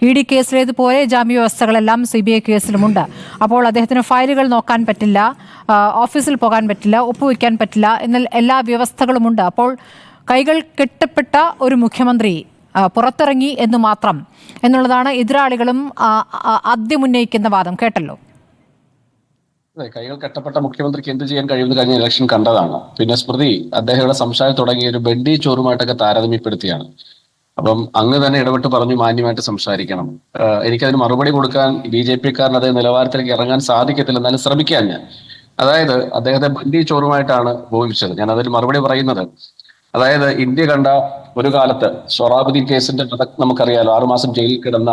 Speaker 1: ED കേസിലേതുപോലെ ജാമ്യ വ്യവസ്ഥകളെല്ലാം CBI കേസിലുമുണ്ട്. അപ്പോൾ അദ്ദേഹത്തിന് ഫയലുകൾ നോക്കാൻ പറ്റില്ല, ഓഫീസിൽ പോകാൻ പറ്റില്ല, ഒപ്പുവെക്കാൻ പറ്റില്ല എന്ന എല്ലാ വ്യവസ്ഥകളുമുണ്ട്. അപ്പോൾ കൈകൾ കെട്ടപ്പെട്ട ഒരു മുഖ്യമന്ത്രി പുറത്തിറങ്ങി എന്ന് മാത്രം എന്നുള്ളതാണ് എതിരാളികളും ആദ്യം ഉന്നയിക്കുന്ന വാദം. കേട്ടല്ലോ.
Speaker 2: കൈകൾ കെട്ടപ്പെട്ട മുഖ്യമന്ത്രിക്ക് എന്ത് ചെയ്യാൻ കഴിയുമെന്ന് കഴിഞ്ഞ ഇലക്ഷൻ കണ്ടതാണ്. പിന്നെ സ്മൃതി അദ്ദേഹയുടെ സംസാരം തുടങ്ങിയ ഒരു ബെഡ്ഡി ചോറുമായിട്ടൊക്കെ താരതമ്യപ്പെടുത്തിയാണ്. അപ്പം അങ്ങ് തന്നെ ഇടപെട്ട് പറഞ്ഞു മാന്യമായിട്ട് സംസാരിക്കണം. എനിക്കതിന് മറുപടി കൊടുക്കാൻ BJPക്കാരൻ അതേ നിലവാരത്തിലേക്ക് ഇറങ്ങാൻ സാധിക്കത്തില്ല, എന്നാലും ശ്രമിക്കാൻ ഞാൻ. അതായത് അദ്ദേഹത്തെ ബെഡ്ഡി ചോറുമായിട്ടാണ് ഉപയോഗിച്ചത്. ഞാൻ അതിന് മറുപടി പറയുന്നത്, അതായത് ഇന്ത്യ കണ്ട ഒരു കാലത്ത് സൊറാബുദ്ദീൻ കേസിന്റെ നമുക്കറിയാലോ, 6 മാസം ജയിലിൽ കിടന്ന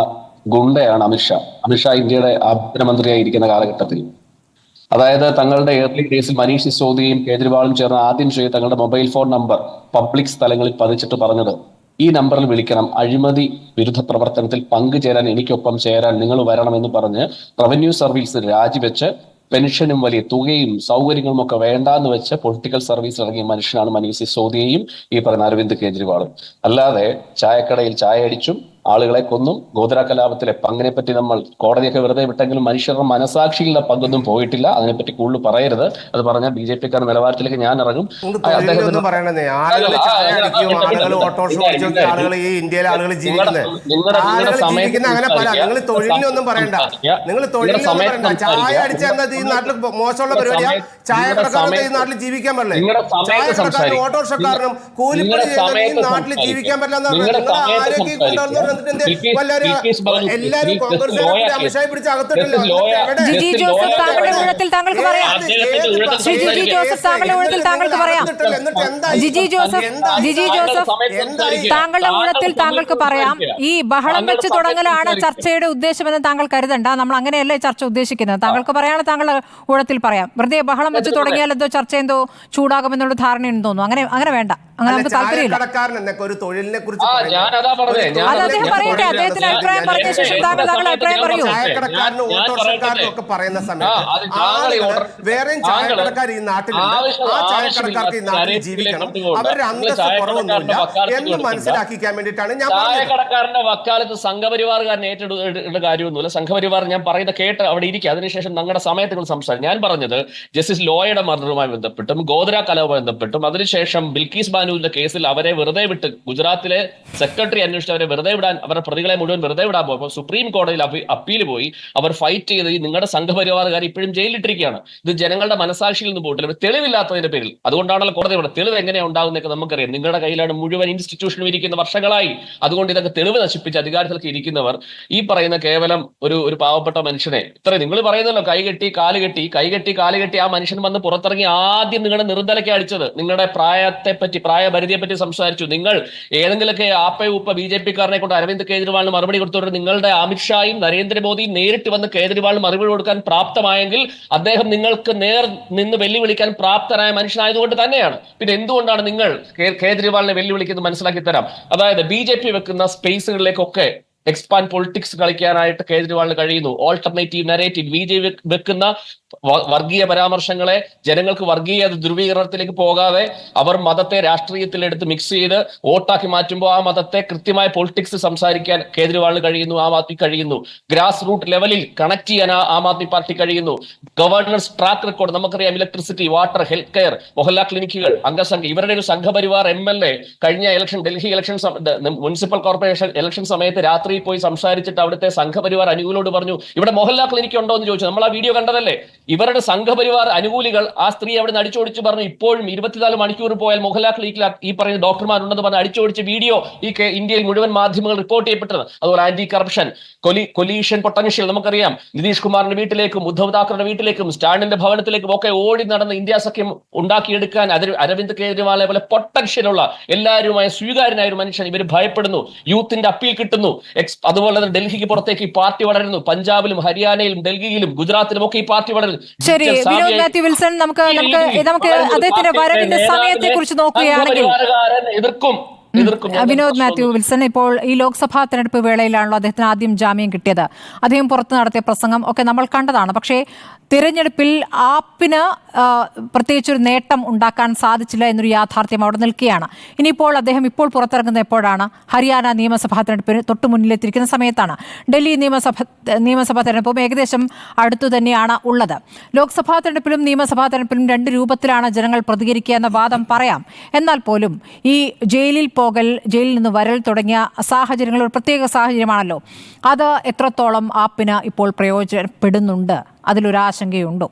Speaker 2: ഗുണ്ടയാണ് അമിത്ഷാ ഇന്ത്യയുടെ ആഭ്യന്തരമന്ത്രിയായിരിക്കുന്ന കാലഘട്ടത്തിൽ. അതായത് തങ്ങളുടെ ഏർലി ഡേയ്സിൽ മനീഷ് സിസോദിയും കേജ്രിവാളും ചേർന്ന് ആദ്യം ചെയ്ത് തങ്ങളുടെ മൊബൈൽ ഫോൺ നമ്പർ പബ്ലിക് സ്ഥലങ്ങളിൽ പതിച്ചിട്ട് പറഞ്ഞത് ഈ നമ്പറിൽ വിളിക്കണം, അഴിമതി വിരുദ്ധ പ്രവർത്തനത്തിൽ പങ്കുചേരാൻ എനിക്കൊപ്പം ചേരാൻ നിങ്ങൾ വരണമെന്ന് പറഞ്ഞ് റവന്യൂ സർവീസ് രാജിവെച്ച് പെൻഷനും വലിയ തുകയും സൗകര്യങ്ങളും ഒക്കെ വേണ്ടാന്ന് വെച്ച് പൊളിറ്റിക്കൽ സർവീസ് ഇറങ്ങിയ മനുഷ്യനാണ് മനീഷ് സിസോദിയയും ഈ പറയുന്ന അരവിന്ദ് കെജ്രിവാളും. അല്ലാതെ ചായക്കടയിൽ ചായ അടിച്ചും ആളുകളെ കൊന്നും ഗോദ്ര കലാപത്തിലെ പങ്കിനെ പറ്റി നമ്മൾ കോടതിയൊക്കെ വെറുതെ വിട്ടെങ്കിലും മനുഷ്യരുടെ മനസാക്ഷിയിലുള്ള പങ്കൊന്നും പോയിട്ടില്ല. അതിനെപ്പറ്റി കൂടുതൽ പറയരുത്. അത് പറഞ്ഞാൽ BJP-ക്കാർ നിലവാരത്തിലേക്ക് ഞാൻ ഇറങ്ങും.
Speaker 3: ജീവിക്കാൻ പറ്റില്ല, ഓട്ടോറിക്ഷക്കാരനും കൂലിപ്പണി ചെയ്യുന്ന നാട്ടിൽ ജീവിക്കാൻ പറ്റില്ല.
Speaker 1: ജിജി ജോസഫ് താങ്കളുടെ ഊഴത്തിൽ താങ്കൾക്ക് പറയാം. ജിജി ജോസഫ് താങ്കളുടെ ഊഴത്തിൽ താങ്കൾക്ക് പറയാം. ജിജി ജോസഫ് താങ്കളുടെ ഊഴത്തിൽ താങ്കൾക്ക് പറയാം. ഈ ബഹളം വെച്ച് തുടങ്ങലാണ് ചർച്ചയുടെ ഉദ്ദേശമെന്ന് താങ്കൾ കരുതണ്ട. നമ്മൾ അങ്ങനെയല്ലേ ചർച്ച ഉദ്ദേശിക്കുന്നത്. താങ്കൾക്ക് പറയാനുള്ള താങ്കളുടെ ഊഴത്തിൽ പറയാം. വെറുതെ ബഹളം വെച്ച് തുടങ്ങിയാൽ എന്തോ ചർച്ച എന്തോ ചൂടാകുമെന്നുള്ള ധാരണയുണ്ടെന്ന് തോന്നുന്നു. അങ്ങനെ വേണ്ട. അങ്ങനെ നമുക്ക് താല്പര്യമില്ല. അത് അദ്ദേഹം പറയട്ടെ. അദ്ദേഹത്തിന് അഭിപ്രായം പറഞ്ഞ ശേഷം താങ്കളുടെ അഭിപ്രായം പറയൂ.
Speaker 3: ചായക്കടക്കാരനും ഓട്ടോറിക്ഷക്കാരനും ഒക്കെ പറയുന്ന സമയത്ത് വേറെയും ചായക്കടക്കാർ ഈ നാട്ടിലുണ്ട്. ആ ചായക്കടക്കാർക്ക് ഈ നാട്ടിൽ ജീവിക്കണം. അവരുടെ അന്തസ്സ് കുറവൊന്നുമില്ല എന്ന് മനസ്സിലാക്കിക്കാൻ വേണ്ടിയിട്ടാണ് ഞാൻ
Speaker 2: ചായക്കടക്കാരന്റെ വക്കാലത്ത് സംഘപരിവാറുകാരൻ ഏറ്റെടുക്കേണ്ട കാര്യമൊന്നുമില്ല. സംഘപരിവാർ ഞാൻ പറയുന്ന കേട്ട് അവിടെ ഇരിക്കുക. അതിനുശേഷം ഞങ്ങളുടെ സമയത്തുകൾ സംസാരിക്കും. ഞാൻ പറഞ്ഞത് ജസ്റ്റിസ് ലോയയുടെ മർഡറുമായി ബന്ധപ്പെട്ടും ഗോദ്ര കലാപവുമായി ബന്ധപ്പെട്ടും അതിനുശേഷം ബിൽക്കീസ് ബാനുവിന്റെ കേസിൽ അവരെ വെറുതെ വിട്ട് ഗുജറാത്തിലെ സെക്രട്ടറി അന്വേഷിച്ച് അവരെ വെറുതെ വിടാൻ, അവരുടെ പ്രതികളെ മുഴുവൻ വെറുതെ വിടാൻ പോയപ്പോൾ സുപ്രീം കോടതിയിൽ അപ്പീൽ പോയി. അവർ ഫൈറ്റ് ചെയ്ത് നിങ്ങളുടെ സംഘപരിവാറുകാർ ഇപ്പോഴും ജയിലിട്ടിരിക്കുകയാണ്. ഇത് ജനങ്ങളുടെ മനസാക്ഷിയിൽ നിന്ന് പോയിട്ടില്ല, തെളിവില്ലാത്തതിന്റെ പേരിൽ. അതുകൊണ്ടാണല്ലോ കോടതി ഇവിടെ തെളിവ് എങ്ങനെയാണ് ഉണ്ടാകുന്നതൊക്കെ നമുക്കറിയാം. നിങ്ങളുടെ കയ്യിലാണ് മുഴുവൻ ഇൻസ്റ്റിറ്റ്യൂഷനും ഇരിക്കുന്ന വർഷങ്ങളായി. അതുകൊണ്ട് ഇതൊക്കെ തെളിവ് നശിപ്പിച്ച് അധികാരത്തിലേക്ക് ഇരിക്കുന്നവർ ഈ പറയുന്ന കേവലം ഒരു പാവപ്പെട്ട മനുഷ്യനെ നിങ്ങൾ പറയുന്നല്ലോ കൈകെട്ടി കാലുകെട്ടി ആ മനുഷ്യൻ വന്ന് പുറത്തിറങ്ങി ആദ്യം നിങ്ങളുടെ നിർദ്ദലയ്ക്ക് അടിച്ചത്. നിങ്ങളുടെ പ്രായപരിധിയെ പറ്റി സംസാരിച്ചു. നിങ്ങൾ ഏതെങ്കിലുമൊക്കെ ആപ്പ BJP-ക്കാരനെ കൊണ്ട് അരവിന്ദ് കെജ്രിവാളിന് മറുപടി കൊടുത്തവർ നിങ്ങളുടെ അമിത്ഷായും നരേന്ദ്രമോദിയും നേരിട്ട് വന്ന് കേജ്രിവാളിന് മറുപടി കൊടുക്കാൻ പ്രാപ്തമായെങ്കിൽ അദ്ദേഹം നിങ്ങൾക്ക് നേർ നിന്ന് വെല്ലുവിളിക്കാൻ പ്രാപ്തനായ മനുഷ്യനായതുകൊണ്ട് തന്നെയാണ്. പിന്നെ എന്തുകൊണ്ടാണ് നിങ്ങൾ കേജ്രിവാളിനെ വെല്ലുവിളിക്കുന്നത് മനസ്സിലാക്കി തരാം. അതായത് BJP വെക്കുന്ന സ്പേസുകളിലേക്കൊക്കെ എക്സ്പാൻഡ് പൊളിറ്റിക്സ് കളിക്കാനായിട്ട് കേജ്രിവാളിന് കഴിയുന്നു. ഓൾട്ടർനേറ്റീവ് നരേറ്റീവ് BJP വെക്കുന്ന വർഗീയ പരാമർശങ്ങളെ ജനങ്ങൾക്ക് വർഗീയ ധ്രുവീകരണത്തിലേക്ക് പോകാതെ അവർ മതത്തെ രാഷ്ട്രീയത്തിലെടുത്ത് മിക്സ് ചെയ്ത് വോട്ടാക്കി മാറ്റുമ്പോൾ ആ മതത്തെ കൃത്യമായ പൊളിറ്റിക്സ് സംസാരിക്കാൻ കേജ്രിവാളിന് കഴിയുന്നു, ആം ആദ്മി കഴിയുന്നു. ഗ്രാസ് റൂട്ട് ലെവലിൽ കണക്ട് ചെയ്യാൻ ആം ആദ്മി പാർട്ടി കഴിയുന്നു. ഗവർണൻസ് ട്രാക്ക് റെക്കോർഡ് നമുക്കറിയാം. Electricity, water, health care, Mohalla ക്ലിനിക്കുകൾ, അംഗസംഖ്യ, ഇവരുടെ ഒരു സംഘപരിവാർ MLA കഴിഞ്ഞ Delhi election municipal corporation election സമയത്ത് രാത്രി പോയി സംസാരിച്ചിട്ട് അവിടുത്തെ സംഘപരിവാർ അനുകൂലിയോട് പറഞ്ഞു ഇവിടെ മൊഹല്ല ക്ലിനിക്ക് ഉണ്ടോ എന്ന് ചോദിച്ചു. നമ്മൾ ആ വീഡിയോ കണ്ടതല്ലേ. ഇവരുടെ സംഘപരിവാർ അനുകൂലികൾ ആ സ്ത്രീ അവിടെ നിന്ന് അടിച്ചോടിച്ച് പറഞ്ഞു ഇപ്പോഴും 24 മണിക്കൂർ പോയാൽ മൊഹല്ല ക്ലിനിക്കിൽ ഈ പറയുന്ന ഡോക്ടർമാരുണ്ടെന്ന് പറഞ്ഞ് അടിച്ചോടിച്ച് വീഡിയോ ഈ ഇന്ത്യയിൽ മുഴുവൻ മാധ്യമങ്ങൾ റിപ്പോർട്ട് ചെയ്യപ്പെട്ടത്. അതുപോലെ ആന്റി കറപ്ഷൻ, കൊലീഷൻ പൊട്ടൻഷ്യൽ നമുക്കറിയാം. നിതീഷ് കുമാറിന്റെ വീട്ടിലേക്കും ഉദ്ധവ് താക്കറയുടെ വീട്ടിലേക്കും സ്റ്റാലിന്റെ ഭവനത്തിലേക്കും ഒക്കെ ഓടി നടന്ന് ഇന്ത്യ സഖ്യം ഉണ്ടാക്കിയെടുക്കാൻ അരവിന്ദ് കെജ്രിവാളിനെ പോലെ പൊട്ടൻഷ്യലുള്ള എല്ലാവരുമായ സ്വീകാര്യനായ ഒരു മനുഷ്യൻ ഇവർ ഭയപ്പെടുന്നു. യൂത്തിന്റെ അപ്പീൽ കിട്ടുന്നു. അതുപോലെ തന്നെ ഡൽഹിക്ക് പുറത്തേക്ക് ഈ പാർട്ടി വളരുന്നു. പഞ്ചാബിലും ഹരിയാനയിലും ഡൽഹിയിലും ഗുജറാത്തിലും ഒക്കെ ഈ പാർട്ടി വളരുന്നു.
Speaker 1: ശരി, വിനോദ് മാത്യു വിൽസൺ, നമുക്ക് അദ്ദേഹത്തിന്റെ വരവിന്റെ സമയത്തെ കുറിച്ച് നോക്കുകയാണെങ്കിൽ വിനോദ് മാത്യു വിൽസൺ, ഇപ്പോൾ ഈ ലോക്സഭാ തെരഞ്ഞെടുപ്പ് വേളയിലാണല്ലോ അദ്ദേഹത്തിന് ആദ്യം ജാമ്യം കിട്ടിയത്. അദ്ദേഹം പുറത്ത് നടത്തിയ പ്രസംഗം ഒക്കെ നമ്മൾ കണ്ടതാണ്. പക്ഷേ തിരഞ്ഞെടുപ്പിൽ ആപ്പിന് പ്രത്യേകിച്ചൊരു നേട്ടം ഉണ്ടാക്കാൻ സാധിച്ചില്ല എന്നൊരു യാഥാർത്ഥ്യം അവിടെ നിൽക്കുകയാണ്. ഇനിയിപ്പോൾ അദ്ദേഹം പുറത്തിറങ്ങുന്ന എപ്പോഴാണ്? ഹരിയാന നിയമസഭാ തെരഞ്ഞെടുപ്പിന് തൊട്ടു മുന്നിലെത്തിയിരിക്കുന്ന സമയത്താണ്. ഡൽഹി നിയമസഭാ തെരഞ്ഞെടുപ്പും ഏകദേശം അടുത്തു തന്നെയാണ് ഉള്ളത്. ലോക്സഭാ തെരഞ്ഞെടുപ്പിലും നിയമസഭാ തെരഞ്ഞെടുപ്പിലും രണ്ട് രൂപത്തിലാണ് ജനങ്ങൾ പ്രതികരിക്കുക എന്ന വാദം പറയാം. എന്നാൽ പോലും ഈ ജയിലിൽ നിന്ന് വരൽ തുടങ്ങിയ സാഹചര്യങ്ങൾ ഒരു പ്രത്യേക സാഹചര്യമാണല്ലോ. അത് എത്രത്തോളം ആപ്പിന് ഇപ്പോൾ പ്രയോജനപ്പെടുന്നുണ്ട്? അതിലൊരാശങ്കയുണ്ടോ?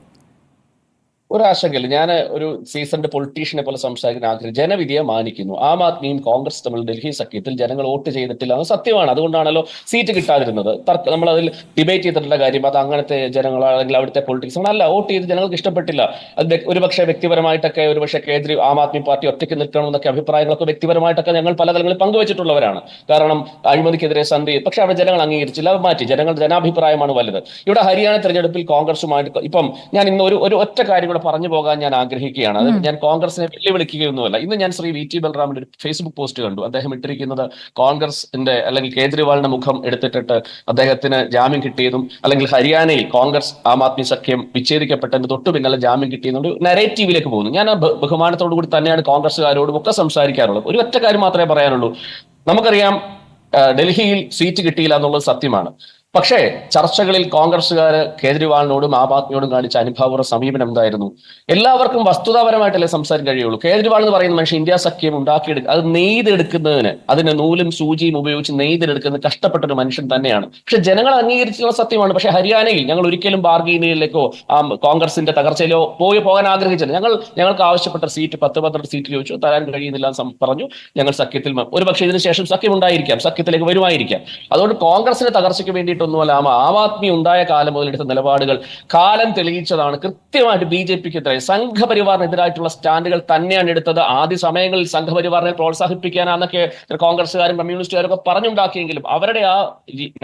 Speaker 2: ഒരാശങ്കയില്ല. ഞാൻ ഒരു സീസൺഡ് പൊളിറ്റീഷ്യനെ പോലെ സംസാരിക്കുന്ന ആഗ്രഹം. ജനവിധിയെ മാനിക്കുന്നു. ആം ആദ്മിയും കോൺഗ്രസ് തമ്മിൽ ഡൽഹി സഖ്യത്തിൽ ജനങ്ങൾ വോട്ട് ചെയ്തിട്ടില്ല, അത് സത്യമാണ്. അതുകൊണ്ടാണല്ലോ സീറ്റ് കിട്ടാതിരുന്നത്. നമ്മൾ അതിൽ ഡിബേറ്റ് ചെയ്തിട്ടുള്ള കാര്യം അത് അങ്ങനത്തെ ജനങ്ങളാണെങ്കിൽ അവിടുത്തെ പൊളിറ്റിക്സ് അല്ല. വോട്ട് ചെയ്ത് ജനങ്ങൾക്ക് ഇഷ്ടപ്പെട്ടില്ല. അത് ഒരുപക്ഷെ വ്യക്തിപരമായിട്ടൊക്കെ ഒരുപക്ഷെ ആം ആദ്മി പാർട്ടി ഒറ്റയ്ക്ക് നിൽക്കണമെന്നൊക്കെ അഭിപ്രായങ്ങളൊക്കെ വ്യക്തിപരമായിട്ടൊക്കെ ഞങ്ങൾ പല തലങ്ങളിൽ പങ്കുവച്ചിട്ടുള്ളവരാണ്. കാരണം അഴിമതിക്കെതിരെ സന്ധി, പക്ഷെ അവിടെ ജനങ്ങൾ അംഗീകരിച്ചില്ല, അത് മാറ്റി. ജനാഭിപ്രായമാണ് വലുത്. ഇവിടെ ഹരിയാന തെരഞ്ഞെടുപ്പിൽ കോൺഗ്രസുമായിട്ട് ഇപ്പം ഞാൻ ഇന്ന് ഒരു ഒറ്റ കാര്യം കൂടെ പറഞ്ഞു പോകാൻ ഞാൻ ആഗ്രഹിക്കുകയാണ്. അത് ഞാൻ കോൺഗ്രസിനെ വെല്ലുവിളിക്കുകയൊന്നുമല്ല. ഇന്ന് ഞാൻ ശ്രീ VT ബൽറാമിന്റെ ഒരു ഫേസ്ബുക്ക് പോസ്റ്റ് കണ്ടു. അദ്ദേഹം ഇട്ടിരിക്കുന്നത് കോൺഗ്രസിന്റെ അല്ലെങ്കിൽ കേജ്രിവാളിന്റെ മുഖം എടുത്തിട്ടിട്ട് അദ്ദേഹത്തിന് ജാമ്യം കിട്ടിയതും അല്ലെങ്കിൽ ഹരിയാനയിൽ കോൺഗ്രസ് ആം ആദ്മി സഖ്യം വിച്ഛേദിക്കപ്പെട്ടതിന് തൊട്ടു പിന്നാലെ ജാമ്യം കിട്ടിയതുകൊണ്ട് നരേറ്റീവിലേക്ക് പോകുന്നു. ഞാൻ ബഹുമാനത്തോടു കൂടി തന്നെയാണ് കോൺഗ്രസ്സുകാരോടും ഒക്കെ സംസാരിക്കാറുള്ളത്. ഒരു ഒറ്റ കാര്യം മാത്രമേ പറയാനുള്ളൂ. നമുക്കറിയാം ഡൽഹിയിൽ സീറ്റ് കിട്ടിയില്ല എന്നുള്ളത് സത്യമാണ്. പക്ഷേ ചർച്ചകളിൽ കോൺഗ്രസ്സുകാർ കേജ്രിവാളിനോടും ആം ആദ്മിയോടും കാണിച്ച അനുഭാവപൂർവ്വ സമീപനം എന്തായിരുന്നു? എല്ലാവർക്കും വസ്തുതാപരമായിട്ടല്ലേ സംസാരിക്കാൻ കഴിയുള്ളൂ. കേജ്രിവാൾ എന്ന് പറയുന്ന മനുഷ്യൻ ഇന്ത്യ സഖ്യം ഉണ്ടാക്കിയെടുക്കുക, അത് നെയ്തെടുക്കുന്നതിന്, അതിന് നൂലും സൂചിയും ഉപയോഗിച്ച് നെയ്തെടുക്കുന്ന കഷ്ടപ്പെട്ട ഒരു മനുഷ്യൻ തന്നെയാണ്. പക്ഷെ ജനങ്ങൾ അംഗീകരിച്ചുള്ള സത്യമാണ്. പക്ഷെ ഹരിയാനയിൽ ഞങ്ങൾ ഒരിക്കലും ബാർഗെയിനിലേക്കോ കോൺഗ്രസിന്റെ തകർച്ചയിലോ പോകാൻ ആഗ്രഹിച്ചില്ല. ഞങ്ങൾക്ക് ആവശ്യപ്പെട്ട സീറ്റ് 10-12 സീറ്റ് ചോദിച്ചു, തരാൻ കഴിയുന്നില്ല പറഞ്ഞു. ഞങ്ങൾ സഖ്യത്തിൽ ഒരുപക്ഷെ ഇതിനുശേഷം സഖ്യം ഉണ്ടായിരിക്കാം, സഖ്യത്തിലേക്ക് വരുമായിരിക്കാം. അതുകൊണ്ട് കോൺഗ്രസിന്റെ തകർച്ചയ്ക്ക് വേണ്ടിയിട്ട് ഒന്നുമല്ല. ആം ആദ്മി ഉണ്ടായ കാലം മുതൽ എടുത്ത നിലപാടുകൾ കാലം തെളിയിച്ചതാണ്. കൃത്യമായിട്ട് BJPക്കെതിരെ സംഘപരിവാറിനെതിരായിട്ടുള്ള സ്റ്റാൻഡുകൾ തന്നെയാണ് എടുത്തത്. ആദ്യ സമയങ്ങളിൽ സംഘപരിവാറിനെ പ്രോത്സാഹിപ്പിക്കാനാന്നൊക്കെ കോൺഗ്രസ്സുകാരും കമ്മ്യൂണിസ്റ്റുകാരും ഒക്കെ പറഞ്ഞുണ്ടാക്കിയെങ്കിലും അവരുടെ ആ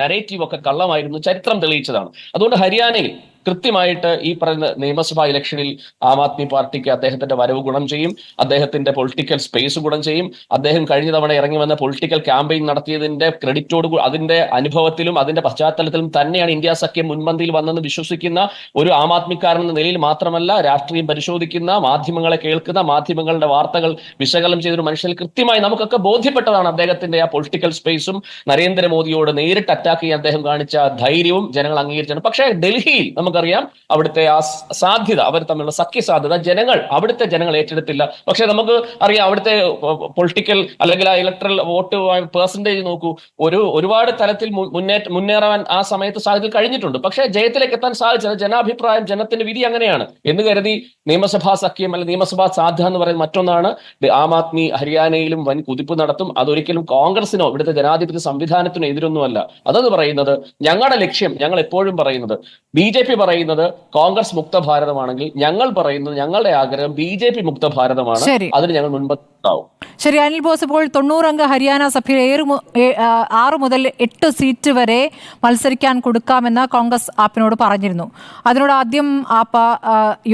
Speaker 2: നരേറ്റീവ് ഒക്കെ കള്ളമായിരുന്നു, ചരിത്രം തെളിയിച്ചതാണ്. അതുകൊണ്ട് ഹരിയാനയിൽ കൃത്യമായിട്ട് ഈ പറയുന്ന നിയമസഭാ ഇലക്ഷനിൽ ആം ആദ്മി പാർട്ടിക്ക് അദ്ദേഹത്തിന്റെ വരവ് ഗുണം ചെയ്യും, അദ്ദേഹത്തിന്റെ പൊളിറ്റിക്കൽ സ്പേസ് ഗുണം ചെയ്യും. അദ്ദേഹം കഴിഞ്ഞ തവണ ഇറങ്ങി വന്ന പൊളിറ്റിക്കൽ ക്യാമ്പയിൻ നടത്തിയതിന്റെ ക്രെഡിറ്റോട് അതിന്റെ അനുഭവത്തിലും അതിന്റെ പശ്ചാത്തലത്തിലും തന്നെയാണ് ഇന്ത്യ സഖ്യം മുൻപന്തിയിൽ വന്നെന്ന് വിശ്വസിക്കുന്ന ഒരു ആം ആദ്മിക്കാരൻ എന്ന നിലയിൽ മാത്രമല്ല, രാഷ്ട്രീയം പരിശോധിക്കുന്ന, മാധ്യമങ്ങളെ കേൾക്കുന്ന, മാധ്യമങ്ങളുടെ വാർത്തകൾ വിശകലനം ചെയ്തൊരു മനുഷ്യൻ കൃത്യമായി നമുക്കൊക്കെ ബോധ്യപ്പെട്ടതാണ് അദ്ദേഹത്തിന്റെ ആ പൊളിറ്റിക്കൽ സ്പേസും നരേന്ദ്രമോദിയോട് നേരിട്ട് അറ്റാക്ക് ചെയ്യാൻ അദ്ദേഹം കാണിച്ച ധൈര്യവും ജനങ്ങൾ അംഗീകരിച്ചാണ്. പക്ഷേ ഡൽഹിയിൽ നമുക്കറിയാം അവിടുത്തെ ആ സാധ്യത, അവർ തമ്മിലുള്ള സഖ്യ സാധ്യത അവിടുത്തെ ജനങ്ങൾ ഏറ്റെടുത്തില്ല. പക്ഷെ നമുക്ക് അറിയാം അവിടുത്തെ പൊളിറ്റിക്കൽ അല്ലെങ്കിൽ ആ ഇലക്ട്രൽ വോട്ട് പെർസെന്റേജ് നോക്കൂ, ഒരുപാട് തലത്തിൽ മുന്നേറാൻ ആ സമയത്ത് സാധ്യത കഴിഞ്ഞിട്ടുണ്ട്. പക്ഷേ ജയത്തിലേക്ക് എത്താൻ സാധിച്ചത് ജനാഭിപ്രായം, ജനത്തിന്റെ വിധി അങ്ങനെയാണ് എന്ന് കരുതി നിയമസഭാ സഖ്യം അല്ലെങ്കിൽ നിയമസഭാ സാധ്യത എന്ന് പറയുന്നത് മറ്റൊന്നാണ്. ആം ആദ്മി ഹരിയാനയിലും വൻ കുതിപ്പ് നടത്തും. അതൊരിക്കലും കോൺഗ്രസിനോ ഇവിടുത്തെ ജനാധിപത്യ സംവിധാനത്തിനോ എതിരൊന്നുമല്ല. അതെന്ന് പറയുന്നത് ഞങ്ങളുടെ ലക്ഷ്യം, ഞങ്ങൾ എപ്പോഴും പറയുന്നത്, BJP പറയുന്നത് കോൺഗ്രസ് മുക്ത ഭാരതമാണെങ്കിൽ ഞങ്ങൾ പറയുന്നത് ഞങ്ങളുടെ ആഗ്രഹം BJP മുക്ത ഭാരതമാണ്. അതിന് ഞങ്ങൾ മുൻപുണ്ടാവും.
Speaker 1: ശരി അനിൽ ബോസ്, ഇപ്പോൾ 90 അംഗ ഹരിയാന സഭയിൽ 6 മുതൽ 8 സീറ്റ് വരെ മത്സരിക്കാൻ കൊടുക്കാമെന്ന് കോൺഗ്രസ് ആപ്പിനോട് പറഞ്ഞിരുന്നു. അതിനോട് ആദ്യം ആപ്പ്